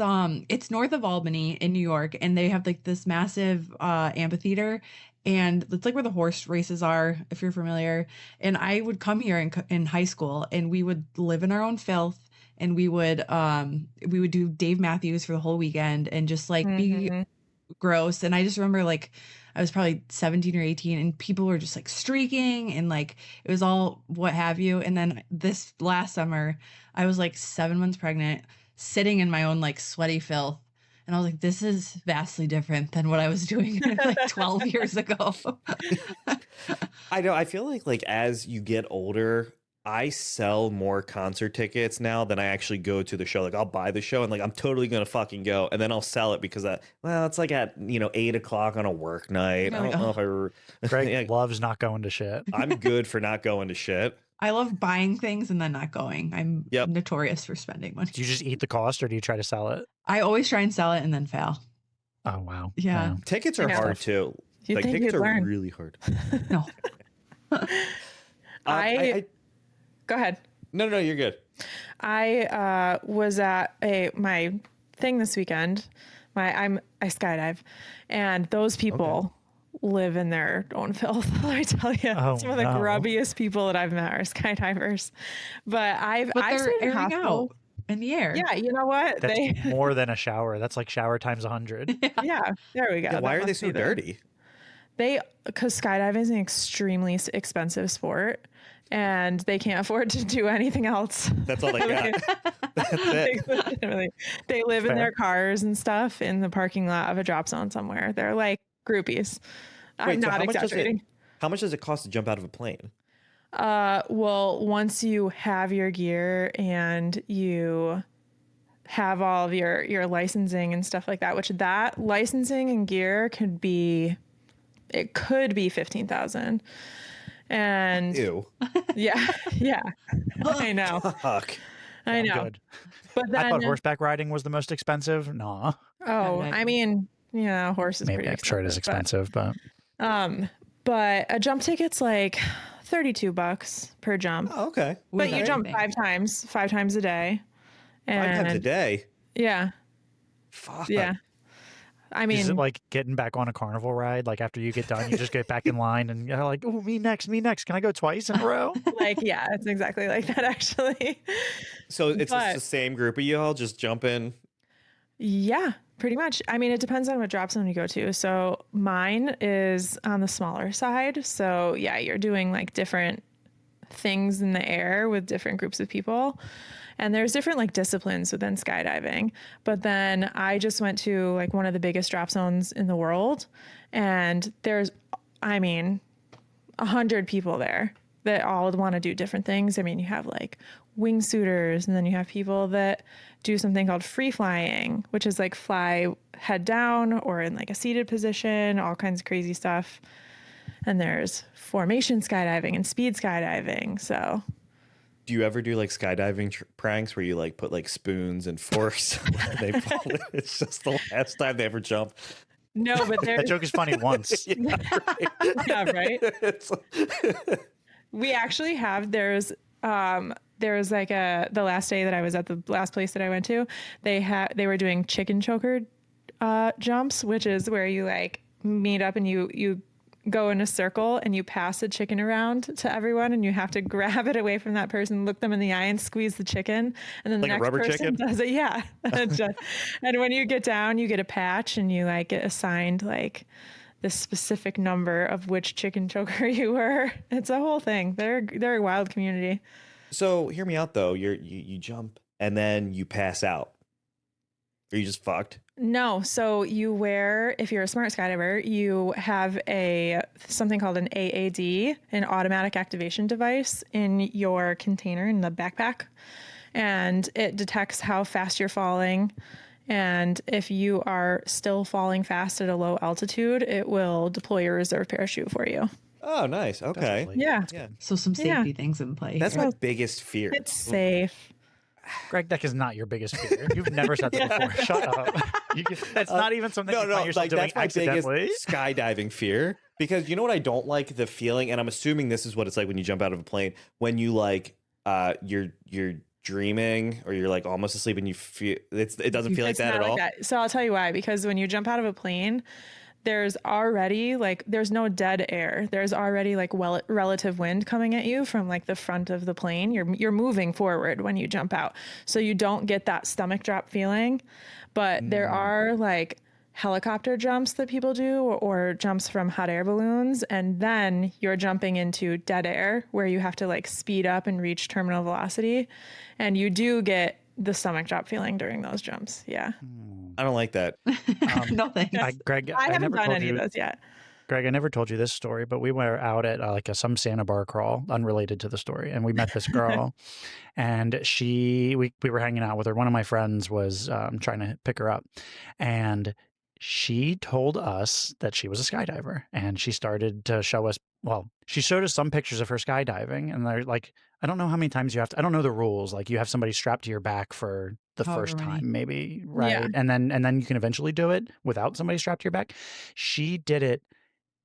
north of Albany in New York, and they have like this massive amphitheater, and it's like where the horse races are, if you're familiar. And I would come here in high school, and we would live in our own filth, and we would do Dave Matthews for the whole weekend and just like be gross. And I just remember like I was probably 17 or 18, and people were just like streaking, and like it was all what have you. And then this last summer, I was like 7 months pregnant, sitting in my own like sweaty filth, and I was like, this is vastly different than what I was doing like 12 years ago. I know. I feel like as you get older, I sell more concert tickets now than I actually go to the show. Like I'll buy the show and like I'm totally gonna fucking go, and then I'll sell it because it's like at 8 o'clock on a work night. I don't know if Greg loves not going to shit. I'm good for not going to shit. I love buying things and then not going. I'm notorious for spending money. Do you just eat the cost, or do you try to sell it? I always try and sell it and then fail. Oh wow. Yeah. Tickets are hard too. Like tickets are really hard. No. Go ahead. No, you're good. I was at my thing this weekend. I skydive, and those people live in their own filth. I tell you, some of the grubbiest people that I've met are skydivers. But they're airing out in the air. Yeah, you know what? That's more than a shower. That's like shower times 100. Yeah, there we go. Yeah, why are they so dirty? Because skydiving is an extremely expensive sport, and they can't afford to do anything else. That's all they got. That's it. They live in their cars and stuff in the parking lot of a drop zone somewhere. They're like groupies. I'm not exaggerating. How much does it cost to jump out of a plane? Well, once you have your gear and you have all of your licensing and stuff like that, which that licensing and gear could be 15,000. And Ew. yeah, I know. Fuck. I know. Good. But then I thought horseback riding was the most expensive. Nah. Oh, I mean, horse is Maybe pretty I'm expensive. sure it is expensive, but a jump ticket's like $32 per jump. Oh, okay. But you jump 5 times a day. 5 times a day? Yeah. Fuck. Yeah. I mean, is it like getting back on a carnival ride? Like after you get done, you just get back in line and you're like, oh, me next. Can I go twice in a row? yeah, it's exactly like that, actually. So it's just the same group of y'all just jumping? Yeah, pretty much. I mean, it depends on what drop zone you go to. So mine is on the smaller side. So yeah, you're doing like different things in the air with different groups of people. And there's different like disciplines within skydiving. But then I just went to like one of the biggest drop zones in the world. And there's, 100 people there that all want to do different things. I mean, you have like wingsuiters, and then you have people that do something called free flying, which is like fly head down or in like a seated position, all kinds of crazy stuff. And there's formation skydiving and speed skydiving. So do you ever do like skydiving pranks where you like put like spoons and forks and they fall? It's just the last time they ever jump. No, but that joke is funny once. Yeah, right. We actually have, there's like the last day that I was at the last place that I went to, they were doing chicken choker jumps, which is where you like meet up and you go in a circle and you pass the chicken around to everyone, and you have to grab it away from that person, look them in the eye and squeeze the chicken. And then like the next person chicken? does it. Yeah. And when you get down, you get a patch and you like get assigned like the specific number of which chicken choker you were. It's a whole thing. They're a wild community. So hear me out though. You jump and then you pass out. Are you just fucked? No. So you wear, if you're a smart skydiver, you have something called an AAD, an automatic activation device, in your container in the backpack. And it detects how fast you're falling. And if you are still falling fast at a low altitude, it will deploy your reserve parachute for you. Oh, nice. Okay. Yeah. So some safety things in play. That's my biggest fear. It's safe. Greg, that is not your biggest fear. You've never said that before. Shut up. That's not even something you find yourself doing that's my accidentally. biggest skydiving fear. Because you know what I don't like? The feeling, and I'm assuming this is what it's like when you jump out of a plane, when you like you're dreaming or you're like almost asleep and you feel it doesn't feel like that at all. So I'll tell you why. Because when you jump out of a plane, there's already like, there's no dead air. There's already like relative wind coming at you from like the front of the plane. You're moving forward when you jump out. So you don't get that stomach drop feeling, but there are like helicopter jumps that people do or jumps from hot air balloons. And then you're jumping into dead air where you have to like speed up and reach terminal velocity. And you do get the stomach drop feeling during those jumps. Yeah. I don't like that. No thanks. Greg, I haven't done any of those yet. Greg, I never told you this story, but we were out at some Santa bar crawl, unrelated to the story, and we met this girl, and we were hanging out with her. One of my friends was trying to pick her up, and she told us that she was a skydiver, and she started to show us. Well, she showed us some pictures of her skydiving, and they're like, I don't know how many times you have to. I don't know the rules. Like you have somebody strapped to your back for the first time, maybe, right? Yeah. And then you can eventually do it without somebody strapped to your back. She did it.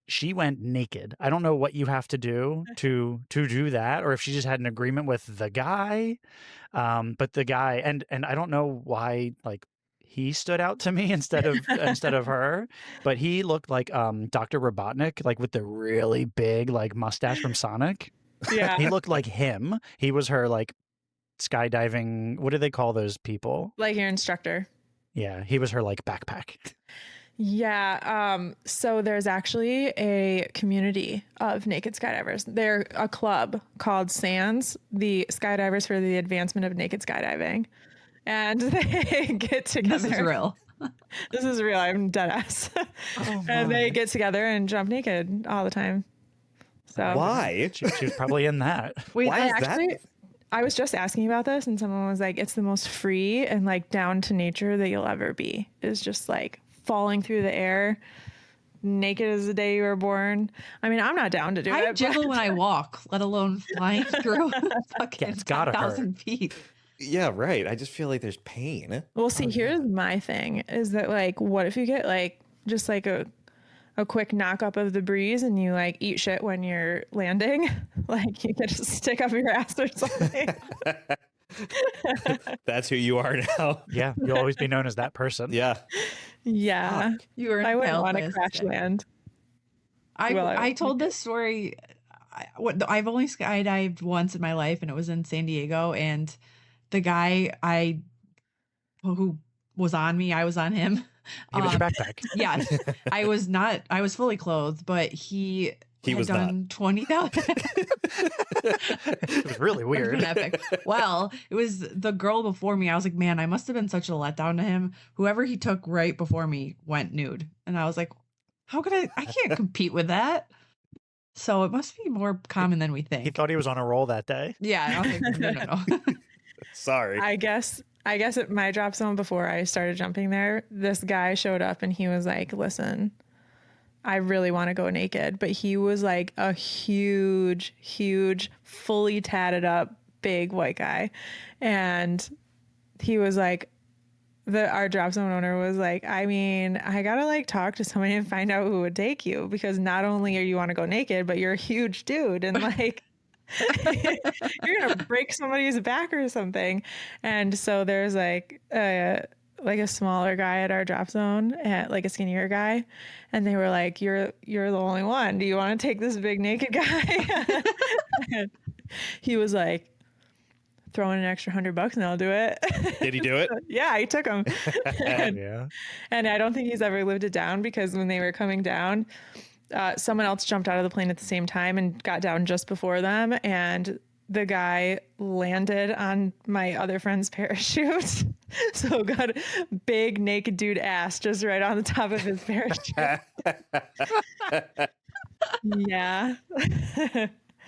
She went naked. I don't know what you have to do to do that, or if she just had an agreement with the guy. But the guy, and I don't know why, like he stood out to me instead of her, but he looked like Dr. Robotnik, like with the really big like mustache from Sonic. Yeah. He looked like him. He was her like skydiving. What do they call those people? Like your instructor. Yeah, he was her like backpack. Yeah. So there's actually a community of naked skydivers. They're a club called SANS, the Skydivers for the Advancement of Naked Skydiving. And they get together. This is real. This is real. I'm dead ass. And they get together and jump naked all the time. So Why? She was probably in that. Wait, Why is that? I was just asking about this and someone was like, it's the most free and like down to nature that you'll ever be, is just like falling through the air naked as the day you were born. I mean, I'm not down to do it. I jiggle when I walk, let alone flying through fucking it's gotta 10,000 feet. Yeah, right. I just feel like there's pain. Well, see, here's my thing is that like, what if you get like just like a quick knock up of the breeze and you like eat shit when you're landing? Like you could just stick up your ass or something. That's who you are now. Yeah, you'll always be known as that person. Yeah. Yeah. You were I wouldn't want to crash land. I told this story. I've only skydived once in my life, and it was in San Diego. And the guy who was on me, I was on him. Give us your backpack. Yeah, I was fully clothed, but he was done not. 20,000. It was really weird. Epic. Well, it was the girl before me. I was like, man, I must have been such a letdown to him. Whoever he took right before me went nude. And I was like, how could I can't compete with that. So it must be more common than we think. He thought he was on a roll that day. Yeah. I was like, no. Sorry. I guess at my drop zone before I started jumping there, this guy showed up and he was like, listen, I really want to go naked. But he was like a huge, fully tatted up, big white guy. And he was like, our drop zone owner was like, I mean, I gotta like talk to somebody and find out who would take you, because not only are you want to go naked, but you're a huge dude and like you're gonna break somebody's back or something. And so there's like a smaller guy at our drop zone, like a skinnier guy, and they were like, you're the only one. Do you want to take this big naked guy? And he was like, throw in an extra $100 and I'll do it. Did he do it? Yeah, he took him. Yeah. And I don't think he's ever lived it down, because when they were coming down, someone else jumped out of the plane at the same time and got down just before them. And the guy landed on my other friend's parachute. So got big naked dude ass just right on the top of his parachute. Yeah.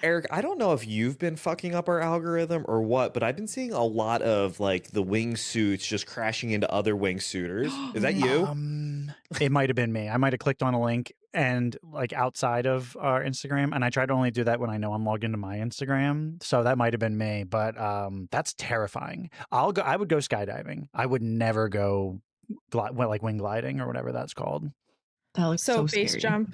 Eric, I don't know if you've been fucking up our algorithm or what, but I've been seeing a lot of like the wingsuits just crashing into other wingsuiters. Is that you? It might have been me. I might have clicked on a link and like outside of our Instagram, and I try to only do that when I know I'm logged into my Instagram. So that might have been me, but that's terrifying. I would go skydiving. I would never go like wing gliding or whatever that's called. That looks so base scary.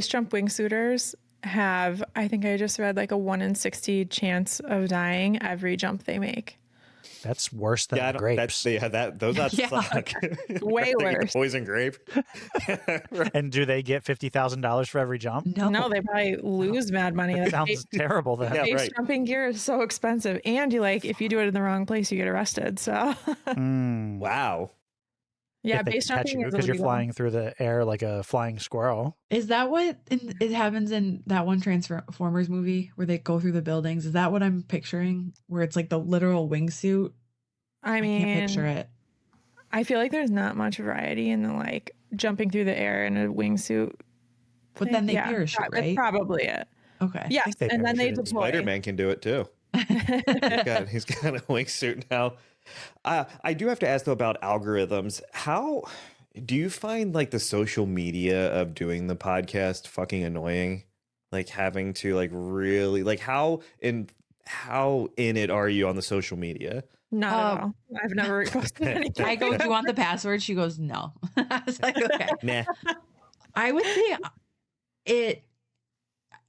jump wingsuiters have, I think I just read, like a 1 in 60 chance of dying every jump they make. That's worse than grapes. Those odds suck. Way worse. Poison grape. And do they get $50,000 for every jump? No, they probably lose mad money. That sounds terrible then. Yeah, base jumping gear is so expensive, and if you do it in the wrong place, you get arrested. So Wow. Yeah, base jumping is because you're illegal. flying through the air like a flying squirrel. Is that what it happens in that one Transformers movie where they go through the buildings? Is that what I'm picturing? Where it's like the literal wingsuit? I mean, I can't picture it. I feel like there's not much variety in the like jumping through the air in a wingsuit. But then they parachute, right? That's probably it. Okay. Yes, and then they deploy. Spider-Man can do it too. He's got a wingsuit now. I do have to ask though about algorithms. How do you find like the social media of doing the podcast fucking annoying? Like having to like really like how in it are you on the social media? Not at all. I've never requested anything. I go, do you want the password? She goes, no. I was like, okay. Nah. I would say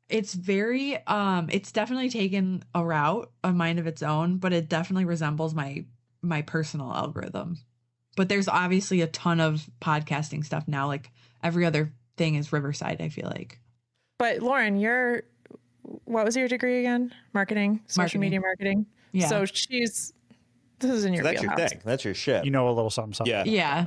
it's very it's definitely taken a route, a mind of its own, but it definitely resembles my personal algorithm. But there's obviously a ton of podcasting stuff now. Like every other thing is Riverside, I feel like. But Lauren, what was your degree again? Social media marketing. Yeah. So this is in your that's wheelhouse. your thing. That's your shit. You know a little something. Yeah. Yeah.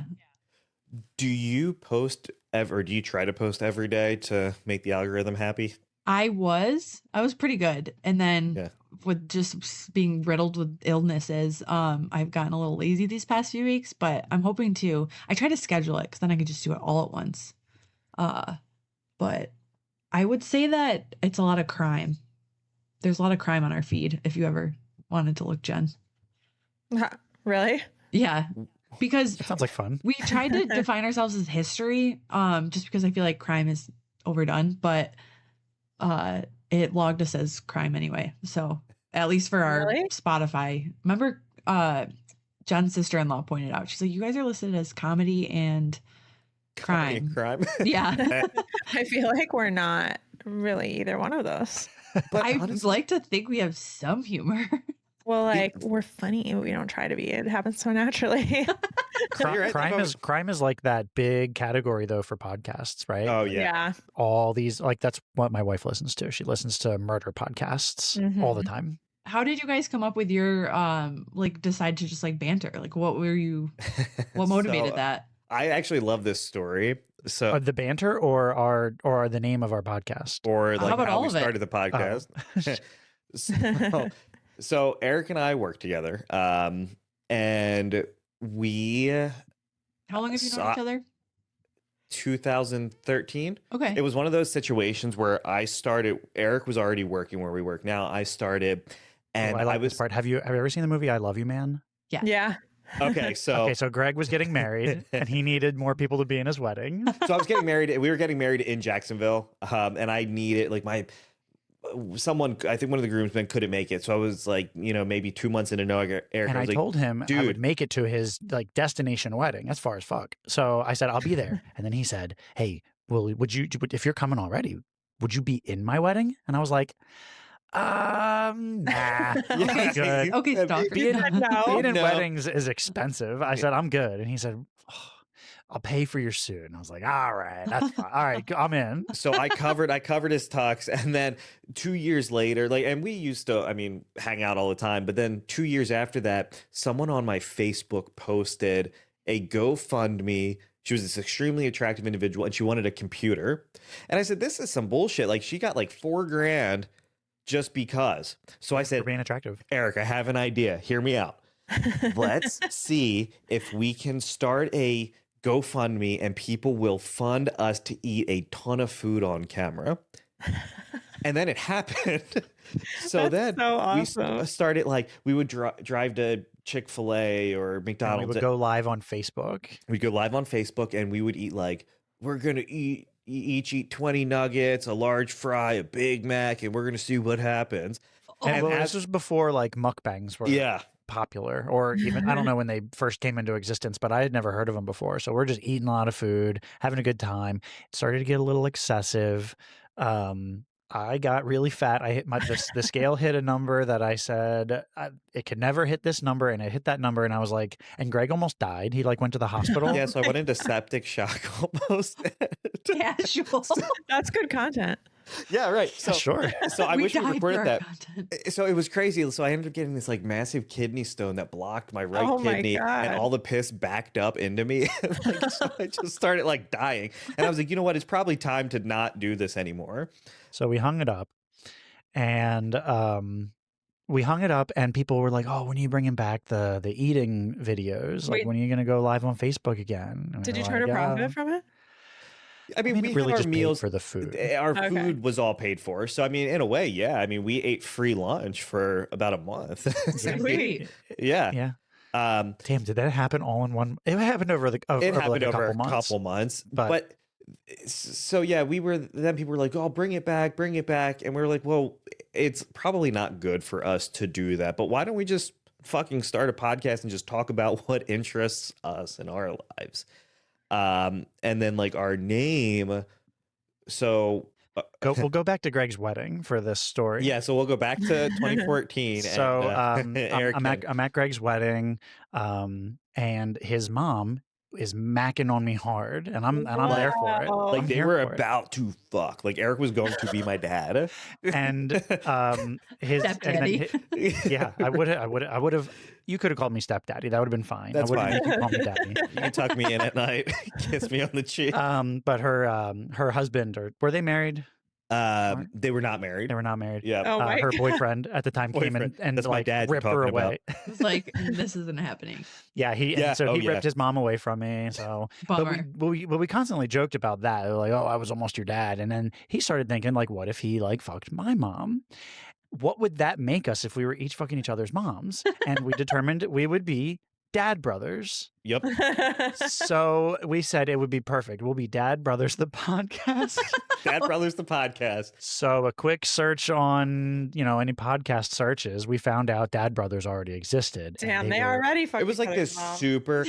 Do you post ever? Do you try to post every day to make the algorithm happy? I was pretty good. And then with just being riddled with illnesses, I've gotten a little lazy these past few weeks, but I'm hoping I try to schedule it because then I can just do it all at once. But I would say that it's a lot of crime. There's a lot of crime on our feed if you ever wanted to look Jenn. Really? Yeah. Because Sounds like fun. we tried to define ourselves as history, just because I feel like crime is overdone, but it logged us as crime anyway. So at least for our Spotify. Remember, John's sister-in-law pointed out, she's like, you guys are listed as comedy and crime. Yeah. I feel like we're not really either one of those. But I would like to think we have some humor. Well, like we're funny, we don't try to be. It happens so naturally. Crime is like that big category though for podcasts, right? Oh yeah. All these, like, that's what my wife listens to. She listens to murder podcasts all the time. How did you guys come up with your like decide to just like banter? Like what motivated that? I actually love this story. So the banter or the name of our podcast, or like how we started the podcast. So Eric and I work together, and we. How long have you known each other? 2013. Okay. It was one of those situations where I started. Eric was already working where we work now. I started, and I like this part. Have you ever seen the movie I Love You, Man? Yeah. Yeah. Okay, so Greg was getting married, and he needed more people to be in his wedding. So I was getting married. We were getting married in Jacksonville, and I needed someone. I think one of the groomsmen couldn't make it, so I was like, maybe 2 months into knowing Eric. And I told him I would make it to his like destination wedding. That's far as fuck. So I said I'll be there, and then he said, "Hey, would you if you're coming already? Would you be in my wedding?" And I was like, nah. Okay, good. Okay, stop. Being in weddings is expensive. I said, I'm good. And he said, I'll pay for your suit. And I was like, all right, that's fine. All right, I'm in. So I covered his tux. And then 2 years later, and we used to, hang out all the time. But then 2 years after that, someone on my Facebook posted a GoFundMe. She was this extremely attractive individual and she wanted a computer. And I said, this is some bullshit. Like she got like $4,000 just because. So I said, being attractive. Eric, I have an idea. Hear me out. Let's see if we can start a GoFundMe and people will fund us to eat a ton of food on camera. And then it happened. So then awesome. We started we would drive to Chick-fil-A or McDonald's. And we would go live on Facebook. We'd go live on Facebook and we would eat we're going to each eat 20 nuggets, a large fry, a Big Mac, and we're going to see what happens. And this was before mukbangs were popular, or even, I don't know when they first came into existence, but I had never heard of them before. So we're just eating a lot of food, having a good time. It started to get a little excessive. I got really fat. I hit the scale hit a number that I said it could never hit this number, and it hit that number, and I was like, and Greg almost died. He went to the hospital. Yeah, so I went into septic shock almost. Casual. That's good content. Yeah, right. So sure. So I wish we recorded that. Content. So it was crazy. So I ended up getting this massive kidney stone that blocked my right kidney, and all the piss backed up into me. So I just started dying, and I was like, you know what? It's probably time to not do this anymore. So we hung it up, and people were like, "Oh, when are you bringing back the eating videos? Like, when are you going to go live on Facebook again?" And did you try to profit from it? We really had just our meals for the food. Our food was all paid for. So, in a way, yeah. We ate free lunch for about a month. Sweet. Yeah. Damn, did that happen all in one? It happened over a couple months. But so yeah, then people were like, "Oh, bring it back," and we were like, "Well, it's probably not good for us to do that. But why don't we just fucking start a podcast and just talk about what interests us in our lives?" And then our name. So we'll go back to Greg's wedding for this story. Yeah, so we'll go back to 2014. So I'm at Greg's wedding, and his mom is macking on me hard, and I'm there for it. They were about to fuck. Eric was going to be my dad, and I would have. You could have called me stepdaddy. That would have been fine. That's fine. You can call me daddy. You can tuck me in at night, kiss me on the cheek. But her husband, or were they married? They were not married. They were not married. Yeah. Her boyfriend at the time came in and my dad ripped her away. It's like, this isn't happening. Yeah, he ripped his mom away from me. So, Bummer. but we constantly joked about that. They're like, "Oh, I was almost your dad," and then he started thinking, what if he fucked my mom? what would that make us if we were each fucking each other's moms? And we determined we would be Dad Brothers. Yep. So we said it would be perfect. We'll be Dad Brothers, the podcast. Dad Brothers, the podcast. So a quick search on, any podcast searches, we found out Dad Brothers already existed. Damn, they already fucking. It was like this super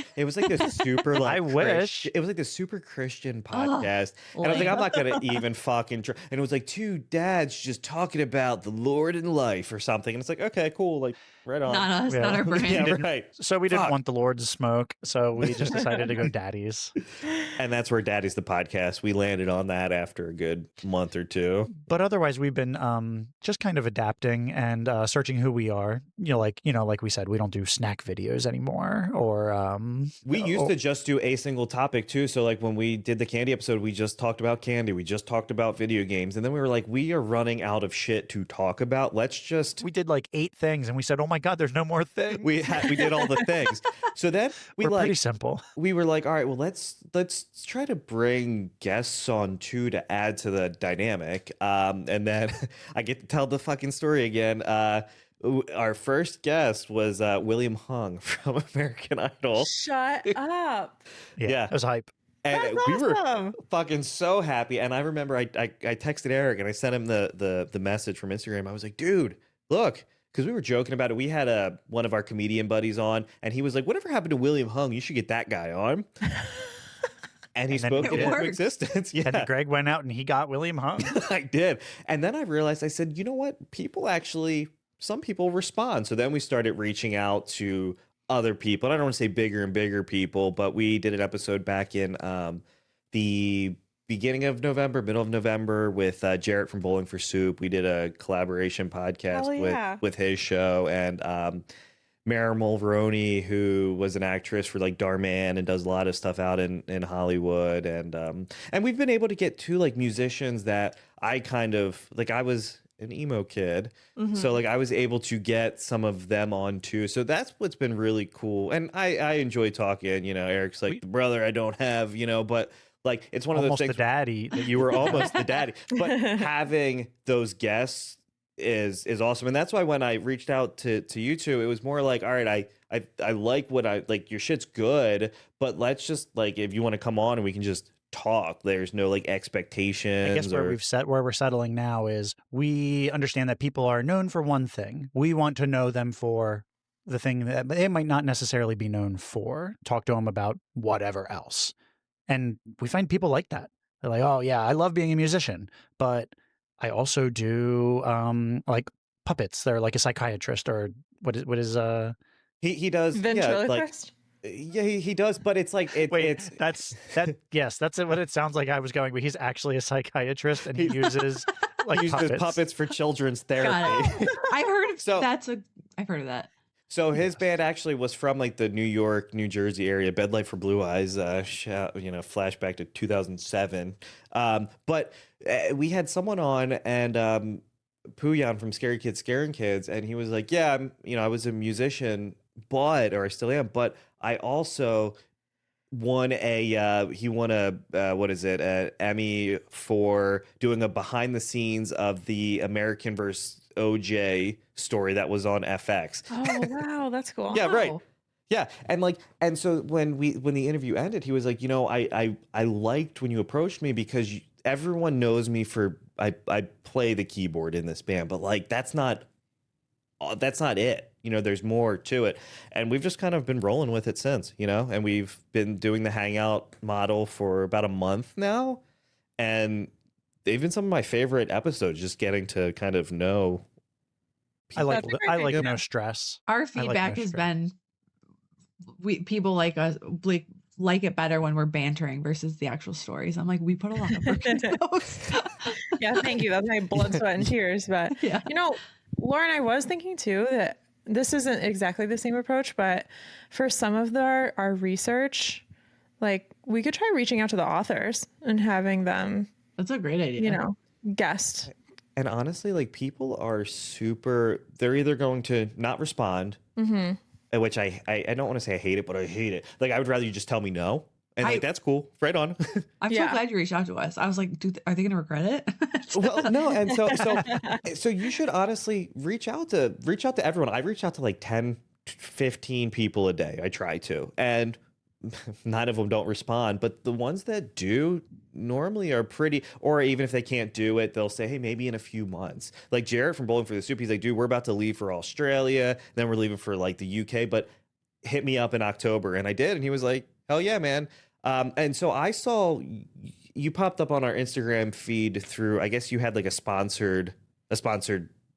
like I wish. It was like this super Christian podcast. And I was like, I'm not gonna even fucking try. And it was like two dads just talking about the Lord and life or something. And it's like, okay, cool, like right on. Not us, not our brand. Yeah, right. So we didn't want the Lord to smoke, so we just decided to go Daddies. And that's where Daddies the podcast. We landed on that after a good month or two. But otherwise, we've been just kind of adapting and searching who we are. Like we said, we don't do snack videos anymore. Or we used to just do a single topic too. So like when we did the candy episode, we just talked about candy. We just talked about video games, and then we were like, we are running out of shit to talk about. We did like 8 things, and we said, oh my God, there's no more things. We did all the things. So then we're pretty simple. We were like, all right, well, let's try to bring guests on too to add to the dynamic. And then I get to tell the fucking story again. Our first guest was William Hung from American Idol. Shut up. Yeah, it was hype. And That's we awesome. were fucking so happy. And I remember I texted Eric and I sent him the message from Instagram. I was like, dude, look. Because we were joking about it. We had one of our comedian buddies on, and he was like, whatever happened to William Hung? You should get that guy on. And he spoke into existence. Yeah. And Greg went out and he got William Hung. I did. And then I realized, I said, you know what? Some people respond. So then we started reaching out to other people. And I don't want to say bigger and bigger people, but we did an episode back in the beginning of November, middle of November with Jarrett from Bowling for Soup. We did a collaboration podcast with his show, and Mara Mulroney, who was an actress for like Darman and does a lot of stuff out in Hollywood. And we've been able to get two like musicians that I kind of like. I was an emo kid, so like I was able to get some of them on too. So that's what's been really cool. And I enjoy talking, Eric's like the brother I don't have, but like it's one of those things. The daddy. You were almost the daddy. But having those guests is awesome. And that's why when I reached out to you two, it was more like, all right, I like what I like, your shit's good, but let's just like, if you want to come on and we can just talk, there's no like expectations. I guess where we're settling now is we understand that people are known for one thing. We want to know them for the thing that they might not necessarily be known for. Talk to them about whatever else. And we find people like that. They're like, oh yeah, I love being a musician, but I also do like puppets. They're like a psychiatrist, or what is he does ventriloquist. Yeah, he does, but it's like yes, that's what it sounds like. I was going, but he's actually a psychiatrist, and he uses like puppets for children's therapy. I've heard of that. So his band actually was from like the New York, New Jersey area. Bed Light for Blue Eyes, flashback to 2007. But we had someone on, and Puyan from Scary Kids Scaring Kids, and he was like, "Yeah, I was a musician, or I still am, but I also won an Emmy for doing a behind the scenes of the American vs. OJ story that was on FX." Oh wow, that's cool. Yeah, right. Yeah, and so when the interview ended, he was like, I liked when you approached me because everyone knows me for I play the keyboard in this band, but like that's not it. There's more to it, and we've just kind of been rolling with it since. And we've been doing the Hangout model for about a month now, and they've been some of my favorite episodes. Just getting to kind of know people. I like no stress. Our feedback has been people like us like it better when we're bantering versus the actual stories. I'm like, we put a lot of work into those. Yeah, thank you. That's my blood, sweat, and tears. But yeah. Lauren, I was thinking too that this isn't exactly the same approach, but for some of our research, like we could try reaching out to the authors and having them. That's a great idea. Guest. And honestly, like people are they're either going to not respond, which I don't want to say I hate it, but I hate it. Like I would rather you just tell me no. And like, that's cool. Right on. I'm so glad you reached out to us. I was like, dude, are they going to regret it? Well, no. And so you should honestly reach out to everyone. I reach out to like 10, 15 people a day. I try to, and none of them don't respond. But the ones that do normally are pretty, or even if they can't do it, they'll say, hey, maybe in a few months. Like Jared from Bowling for the Soup, he's like, dude, we're about to leave for Australia. Then we're leaving for like the UK, but hit me up in October. And I did. And he was like, hell yeah, man. And so I saw you popped up on our Instagram feed through, I guess you had like a sponsored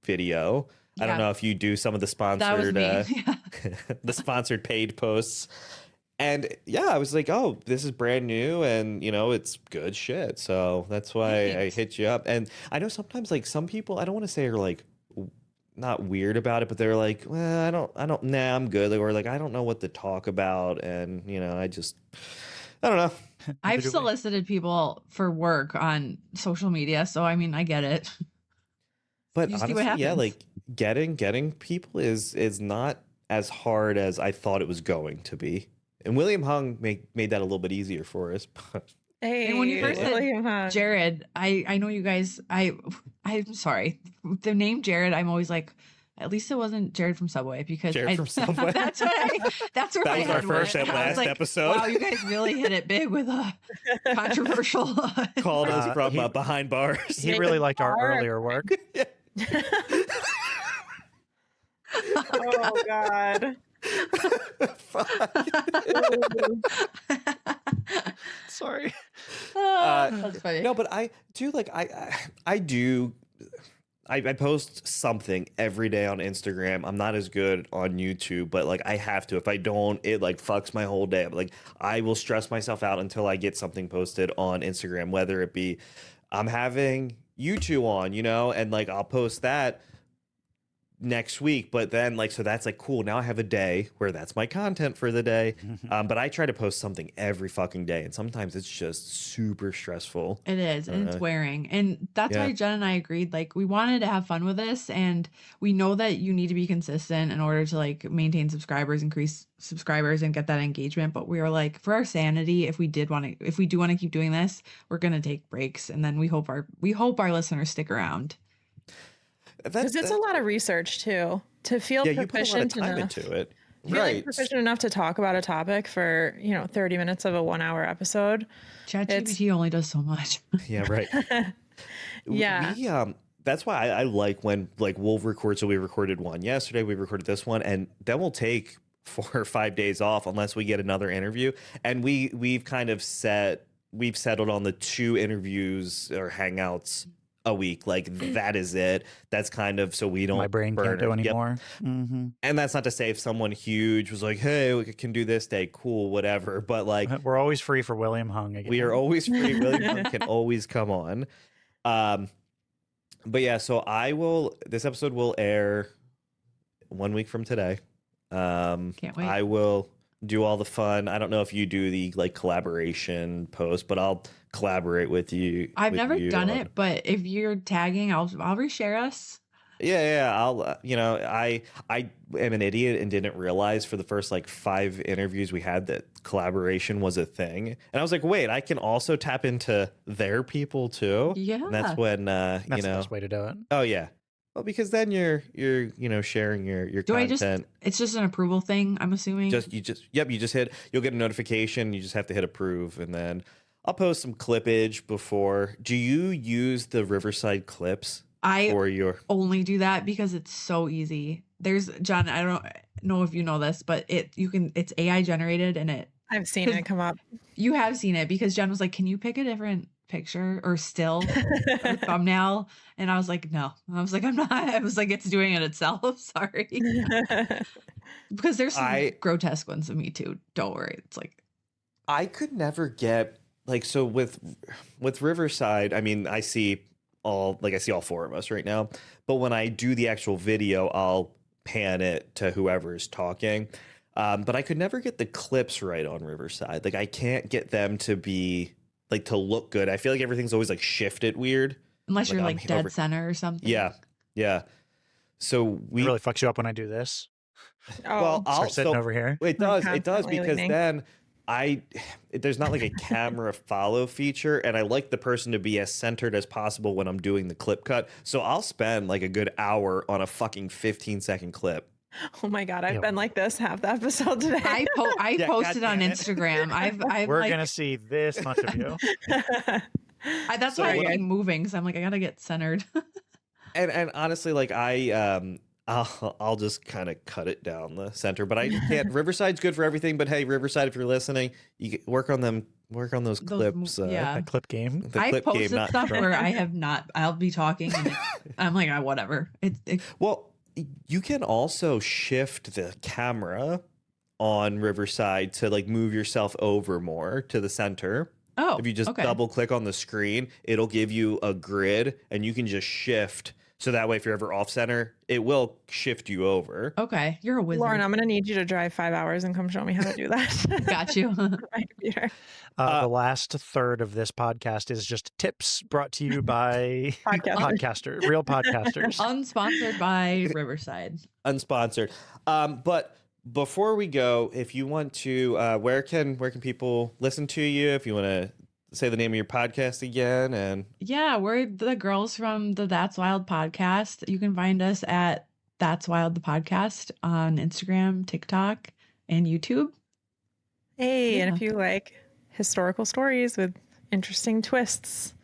video. I don't know if you do some of the sponsored, the sponsored paid posts. And yeah, I was like, oh, this is brand new and, you know, it's good shit. So that's why I hit you up. And I know sometimes like some people, I don't want to say are like not weird about it, but they're like, well, I'm good. Or like, I don't know what to talk about. And, you know, I don't know. I've solicited people for work on social media. So, I mean, I get it. But honestly, yeah, like getting people is not as hard as I thought it was going to be. And William Hung made that a little bit easier for us. Hey, and when you first said Jared, I know you guys, I'm sorry. The name Jared, I'm always like, at least it wasn't Jared from Subway, because Jared from Subway. that's where that was our first and last episode. Wow, you guys really hit it big with a controversial. Called us from behind bars. He really liked our earlier work. Oh God. Sorry. That's funny. No, but I do like I post something every day on Instagram. I'm not as good on YouTube, but like I have to. If I don't, it like fucks my whole day. Like I will stress myself out until I get something posted on Instagram, whether it be I'm having you two on, you know, and like I'll post that next week, but then like, so that's like cool, now I have a day where that's my content for the day. But I try to post something every fucking day, and sometimes it's just super stressful. It is, and it's wearing, and that's why Jen and I agreed, like we wanted to have fun with this, and we know that you need to be consistent in order to like maintain subscribers, increase subscribers, and get that engagement. But we were like, for our sanity, if we do want to keep doing this, we're gonna take breaks, and then we hope our listeners stick around. Because it's a lot of research too, to feel proficient enough into it. Like proficient enough to talk about a topic for 30 minutes of a 1 hour episode. ChatGPT only does so much. Yeah, right. Yeah. That's why I like when like we'll record. So we recorded one yesterday. We recorded this one, and then we'll take 4 or 5 days off unless we get another interview. And we've settled on the 2 interviews or hangouts a week. Like that is it. That's kind of so we don't. My brain can't do anymore. Yep. Mm-hmm. And that's not to say if someone huge was like, "Hey, we can do this day, cool, whatever." But like, we're always free for William Hung again. We are always free. William Hung can always come on. But yeah, so this episode will air 1 week from today. Can't wait. I will do all the fun. I don't know if you do the like collaboration post, but I'll collaborate with you. I've never done it, but if you're tagging, I'll reshare us. Yeah. I'll, I am an idiot and didn't realize for the first like 5 interviews we had that collaboration was a thing. And I was like, wait, I can also tap into their people too. Yeah. And that's when, that's the best way to do it. Oh yeah. Well, because then you're sharing your content. It's just an approval thing, I'm assuming. You just you'll get a notification, you just have to hit approve, and then I'll post some clippage before. Do you use the Riverside clips? I only do that because it's so easy. There's John, I don't know if you know this, but it's AI generated, and I've seen it come up. You have seen it because Jen was like, can you pick a different picture or still or thumbnail? And I was like, no. I was like, I'm not. I was like, it's doing it itself. Sorry. Because there's some grotesque ones of me too. Don't worry. It's like I could never get like, so with Riverside, I mean, I see all 4 of us right now, but when I do the actual video, I'll pan it to whoever's talking. But I could never get the clips right on Riverside. Like I can't get them to be like to look good. I feel like everything's always like shifted weird. Unless you're like dead center or something. Yeah. So it really fucks you up when I do this. Well, I'll start sitting over here. It does because then there's not like a camera follow feature, and I like the person to be as centered as possible when I'm doing the clip cut. So I'll spend like a good hour on a fucking 15-second clip. Oh my God, I've been like this half the episode today. I posted on Instagram. We're gonna see this much of you. That's why I keep moving, because I'm like, I gotta get centered. and honestly, like I'll just kind of cut it down the center, but I can't. Riverside's good for everything, but hey, Riverside, if you're listening, you work on those clips. The clip game. I posted stuff where I have not. I'll be talking, and I'm like, whatever. Well, you can also shift the camera on Riverside to like move yourself over more to the center. Oh, if you just double click on the screen, it'll give you a grid, and you can just shift. So that way, if you're ever off center, it will shift you over. Okay, you're a wizard. Lauren, I'm going to need you to drive 5 hours and come show me how to do that. Got you. My computer. The last third of this podcast is just tips brought to you by podcasters, real podcasters. Unsponsored by Riverside. Unsponsored. But before we go, if you want to, where can people listen to you? If you want to say the name of your podcast again. And yeah, we're the girls from the That's Wild podcast. You can find us at That's Wild the podcast on Instagram, TikTok, and YouTube. Hey, and if you like historical stories with interesting twists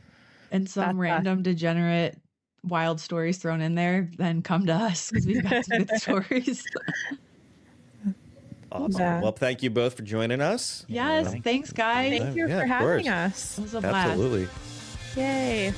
and some random degenerate wild stories thrown in there, then come to us, because we've got some good stories. Awesome. Yeah. Well, thank you both for joining us. Yes, thanks, guys. Thank you for having us. It was a blast. Absolutely. Yay.